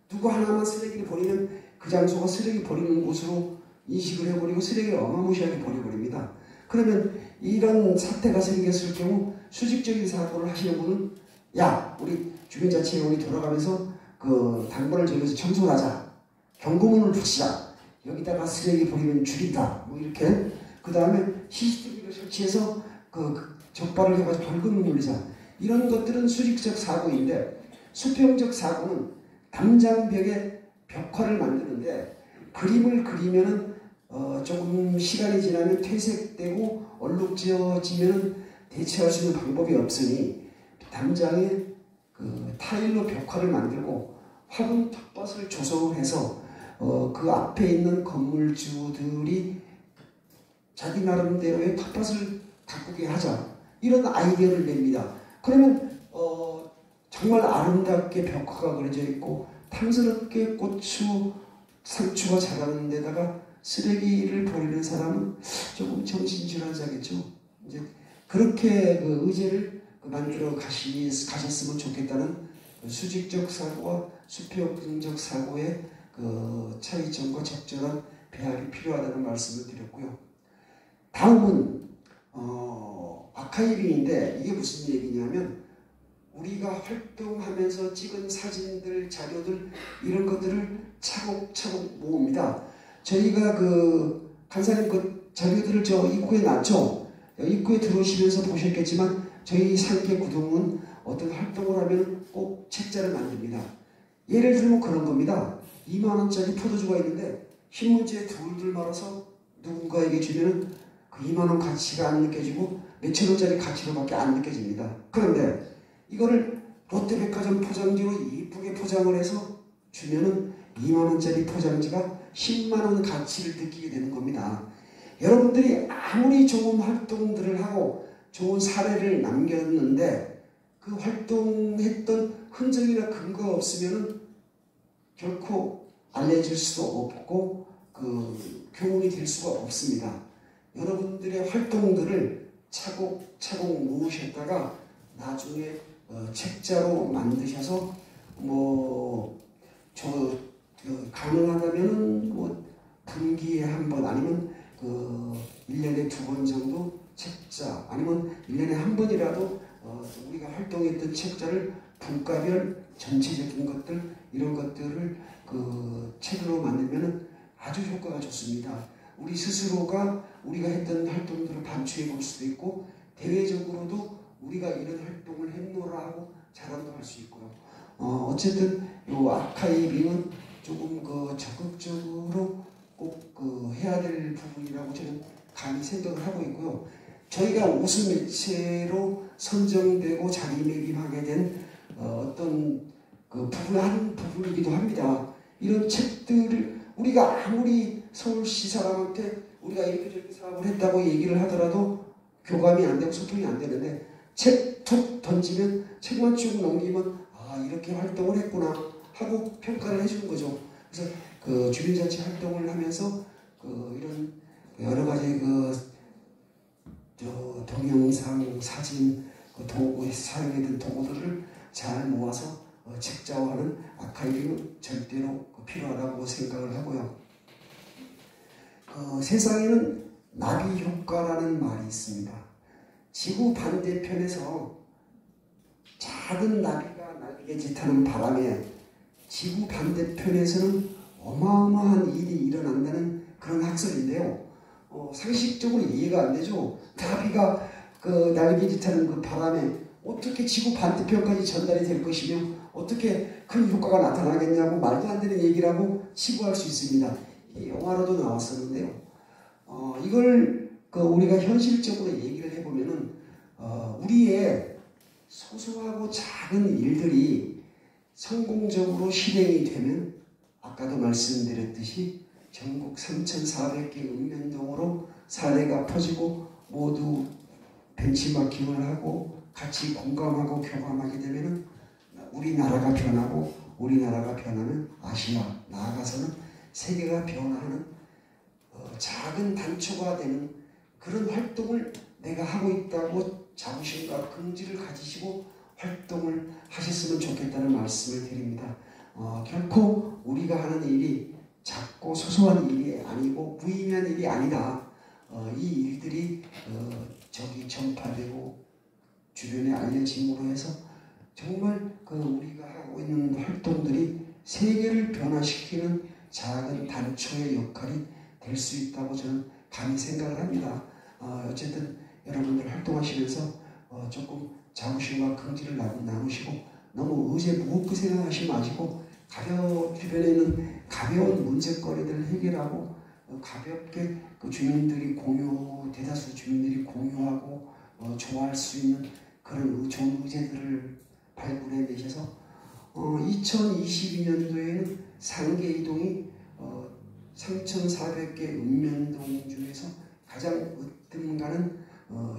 누구 하나만 쓰레기를 버리면 그 장소가 쓰레기 버리는 곳으로 인식을 해버리고 쓰레기를 어마무시하게 버려버립니다. 그러면 이런 사태가 생겼을 경우 수직적인 사고를 하시는 분은 야, 우리 주민자치회원이 돌아가면서 그 당번을 정해서 청소를 하자. 경고문을 붙이자. 여기다가 쓰레기 버리면 죽인다. 뭐 이렇게. 그 다음에 CCTV를 설치해서 그 적발을 해가지고 벌금을 물리자. 이런 것들은 수직적 사고인데 수평적 사고는 담장벽에 벽화를 만드는데 그림을 그리면은 조금 시간이 지나면 퇴색되고 얼룩져지면 대체할 수 있는 방법이 없으니 담장에 그 타일로 벽화를 만들고 화분 텃밭을 조성을 해서 그 앞에 있는 건물주들이 자기 나름대로의 텃밭을 가꾸게 하자. 이런 아이디어를 냅니다. 그러면 정말 아름답게 벽화가 그려져 있고 탐스럽게 고추, 상추가 자라는 데다가 쓰레기를 버리는 사람은 조금 정신질환자겠죠. 이제 그렇게 그 의제를 만들어 가셨으면 좋겠다는 수직적 사고와 수평적 사고의 그 차이점과 적절한 배합이 필요하다는 말씀을 드렸고요. 다음은 아카이빙인데 이게 무슨 얘기냐면 우리가 활동하면서 찍은 사진들, 자료들 이런 것들을 차곡차곡 모읍니다. 저희가 그 간사님 그 자료들을 저 입구에 놨죠. 입구에 들어오시면서 보셨겠지만 저희 상계 구동은 어떤 활동을 하면 꼭 책자를 만듭니다. 예를 들면 그런 겁니다. 2만원짜리 포도주가 있는데 신문지에 둘둘 말아서 누군가에게 주면은 그 2만원 가치가 안 느껴지고 몇천원짜리 가치로밖에 안 느껴집니다. 그런데 이거를 롯데백화점 포장지로 이쁘게 포장을 해서 주면은 2만원짜리 포장지가 10만원 가치를 느끼게 되는 겁니다. 여러분들이 아무리 좋은 활동들을 하고 좋은 사례를 남겼는데 그 활동했던 흔적이나 근거가 없으면 결코 알려질 수도 없고 그 교훈이 될 수가 없습니다. 여러분들의 활동들을 차곡차곡 모으셨다가 나중에 책자로 만드셔서 가능하다면 분기에 한 번 아니면 1년에 2번 정도 책자 아니면 1년에 한 번이라도 우리가 활동했던 책자를 분과별 전체적인 것들 이런 것들을 책으로 만들면 아주 효과가 좋습니다. 우리 스스로가 우리가 했던 활동들을 반추해 볼 수도 있고 대외적으로도 우리가 이런 활동을 했노라 하고 자랑도 할 수 있고요. 어쨌든 이 아카이빙은 조금 적극적으로 꼭 해야 될 부분이라고 저는 감히 생각을 하고 있고요. 저희가 우수 매체로 선정되고 자리매김하게 된 어떤 한 부분이기도 합니다. 이런 책들을 우리가 아무리 서울시 사람한테 우리가 이렇게 저렇게 사업을 했다고 얘기를 하더라도 교감이 안 되고 소통이 안 되는데 책 툭 던지면 책만 쭉 넘기면 이렇게 활동을 했구나 하고 평가를 해주는 거죠. 그래서 주민자치 활동을 하면서 이런 여러 가지 동영상, 사진, 도구에 사용했던 도구들을 잘 모아서 책자화하는 아카이빙은 절대로 필요하다고 생각을 하고요. 세상에는 나비 효과라는 말이 있습니다. 지구 반대편에서 작은 나비가 날개짓하는 바람에 지구 반대편에서는 어마어마한 일이 일어난다는 그런 학설인데요. 상식적으로 이해가 안 되죠. 나비가 날개짓하는 그 바람에 어떻게 지구 반대편까지 전달이 될 것이며 어떻게 큰 효과가 나타나겠냐고 말도 안 되는 얘기라고 치부할 수 있습니다. 영화로도 나왔었는데요. 이걸 우리가 현실적으로 얘기를 해보면은 우리의 소소하고 작은 일들이 성공적으로 실행이 되면 아까도 말씀드렸듯이 전국 3,400개 읍면동으로 사례가 퍼지고 모두 벤치마킹을 하고 같이 공감하고 교감하게 되면 우리나라가 변하고 우리나라가 변하면 아시아 나아가서는 세계가 변화하는 작은 단초가 되는 그런 활동을 내가 하고 있다고 자부심과 긍지를 가지시고 활동을 하셨으면 좋겠다는 말씀을 드립니다. 결코 우리가 하는 일이 작고 소소한 일이 아니고 무의미한 일이 아니다. 이 일들이 저기 전파되고 주변에 알려짐으로 해서 정말 우리가 하고 있는 활동들이 세계를 변화시키는 작은 단초의 역할이 될 수 있다고 저는 감히 생각을 합니다. 어쨌든 여러분들 활동하시면서 조금 자부심과 긍지를 나누시고 너무 의제 무겁게 생각하시지 마시고 주변에 있는 가벼운 문제거리들을 해결하고 가볍게 주민들이 대다수 주민들이 공유하고 좋아할 수 있는 그런 좋은 의제들을 발굴해 내셔서 2022년도에는 상계 이동이 3,400개 읍면동 중에서 가장 으뜸가는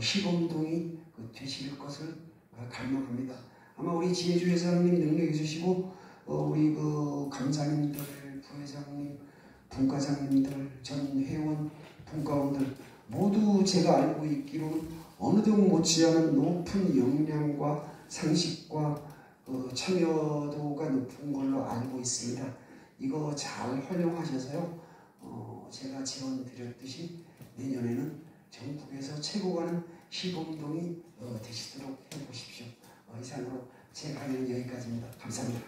시범동이 되실 것을 갈망합니다. 아마 우리 지혜주 회장님 능력 있으시고 우리 감사님들, 부회장님, 분과장님들, 전 회원, 분과원들 모두 제가 알고 있기로는 어느덧 못지않은 높은 역량과 상식과 참여도가 높은 걸로 알고 있습니다. 이거 잘 활용하셔서요. 제가 제언 드렸듯이 내년에는 전국에서 최고 가는 시범동이 되시도록 해보십시오. 이상으로 제 강의는 여기까지입니다. 감사합니다.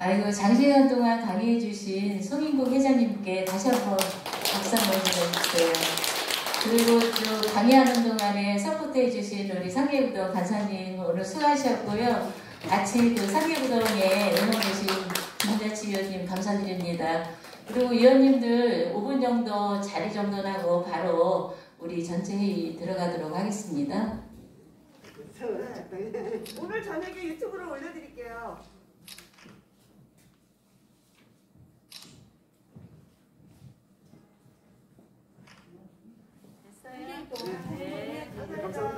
아이고, 장시간 동안 강의해 주신 송인국 회장님께 다시 한번 박수 한번 드려주세요. 그리고 또 강의하는 동안에 서포트해 주신 우리 상계구동 간사님 오늘 수고하셨고요. 같이 상계구동에 응원해 주신 김자치위원님 감사드립니다. 그리고 위원님들 5분 정도 자리 정돈하고 바로 우리 전체 회의 들어가도록 하겠습니다. 오늘 저녁에 유튜브로 올려드릴게요. 됐어요? 네. 감사합니다.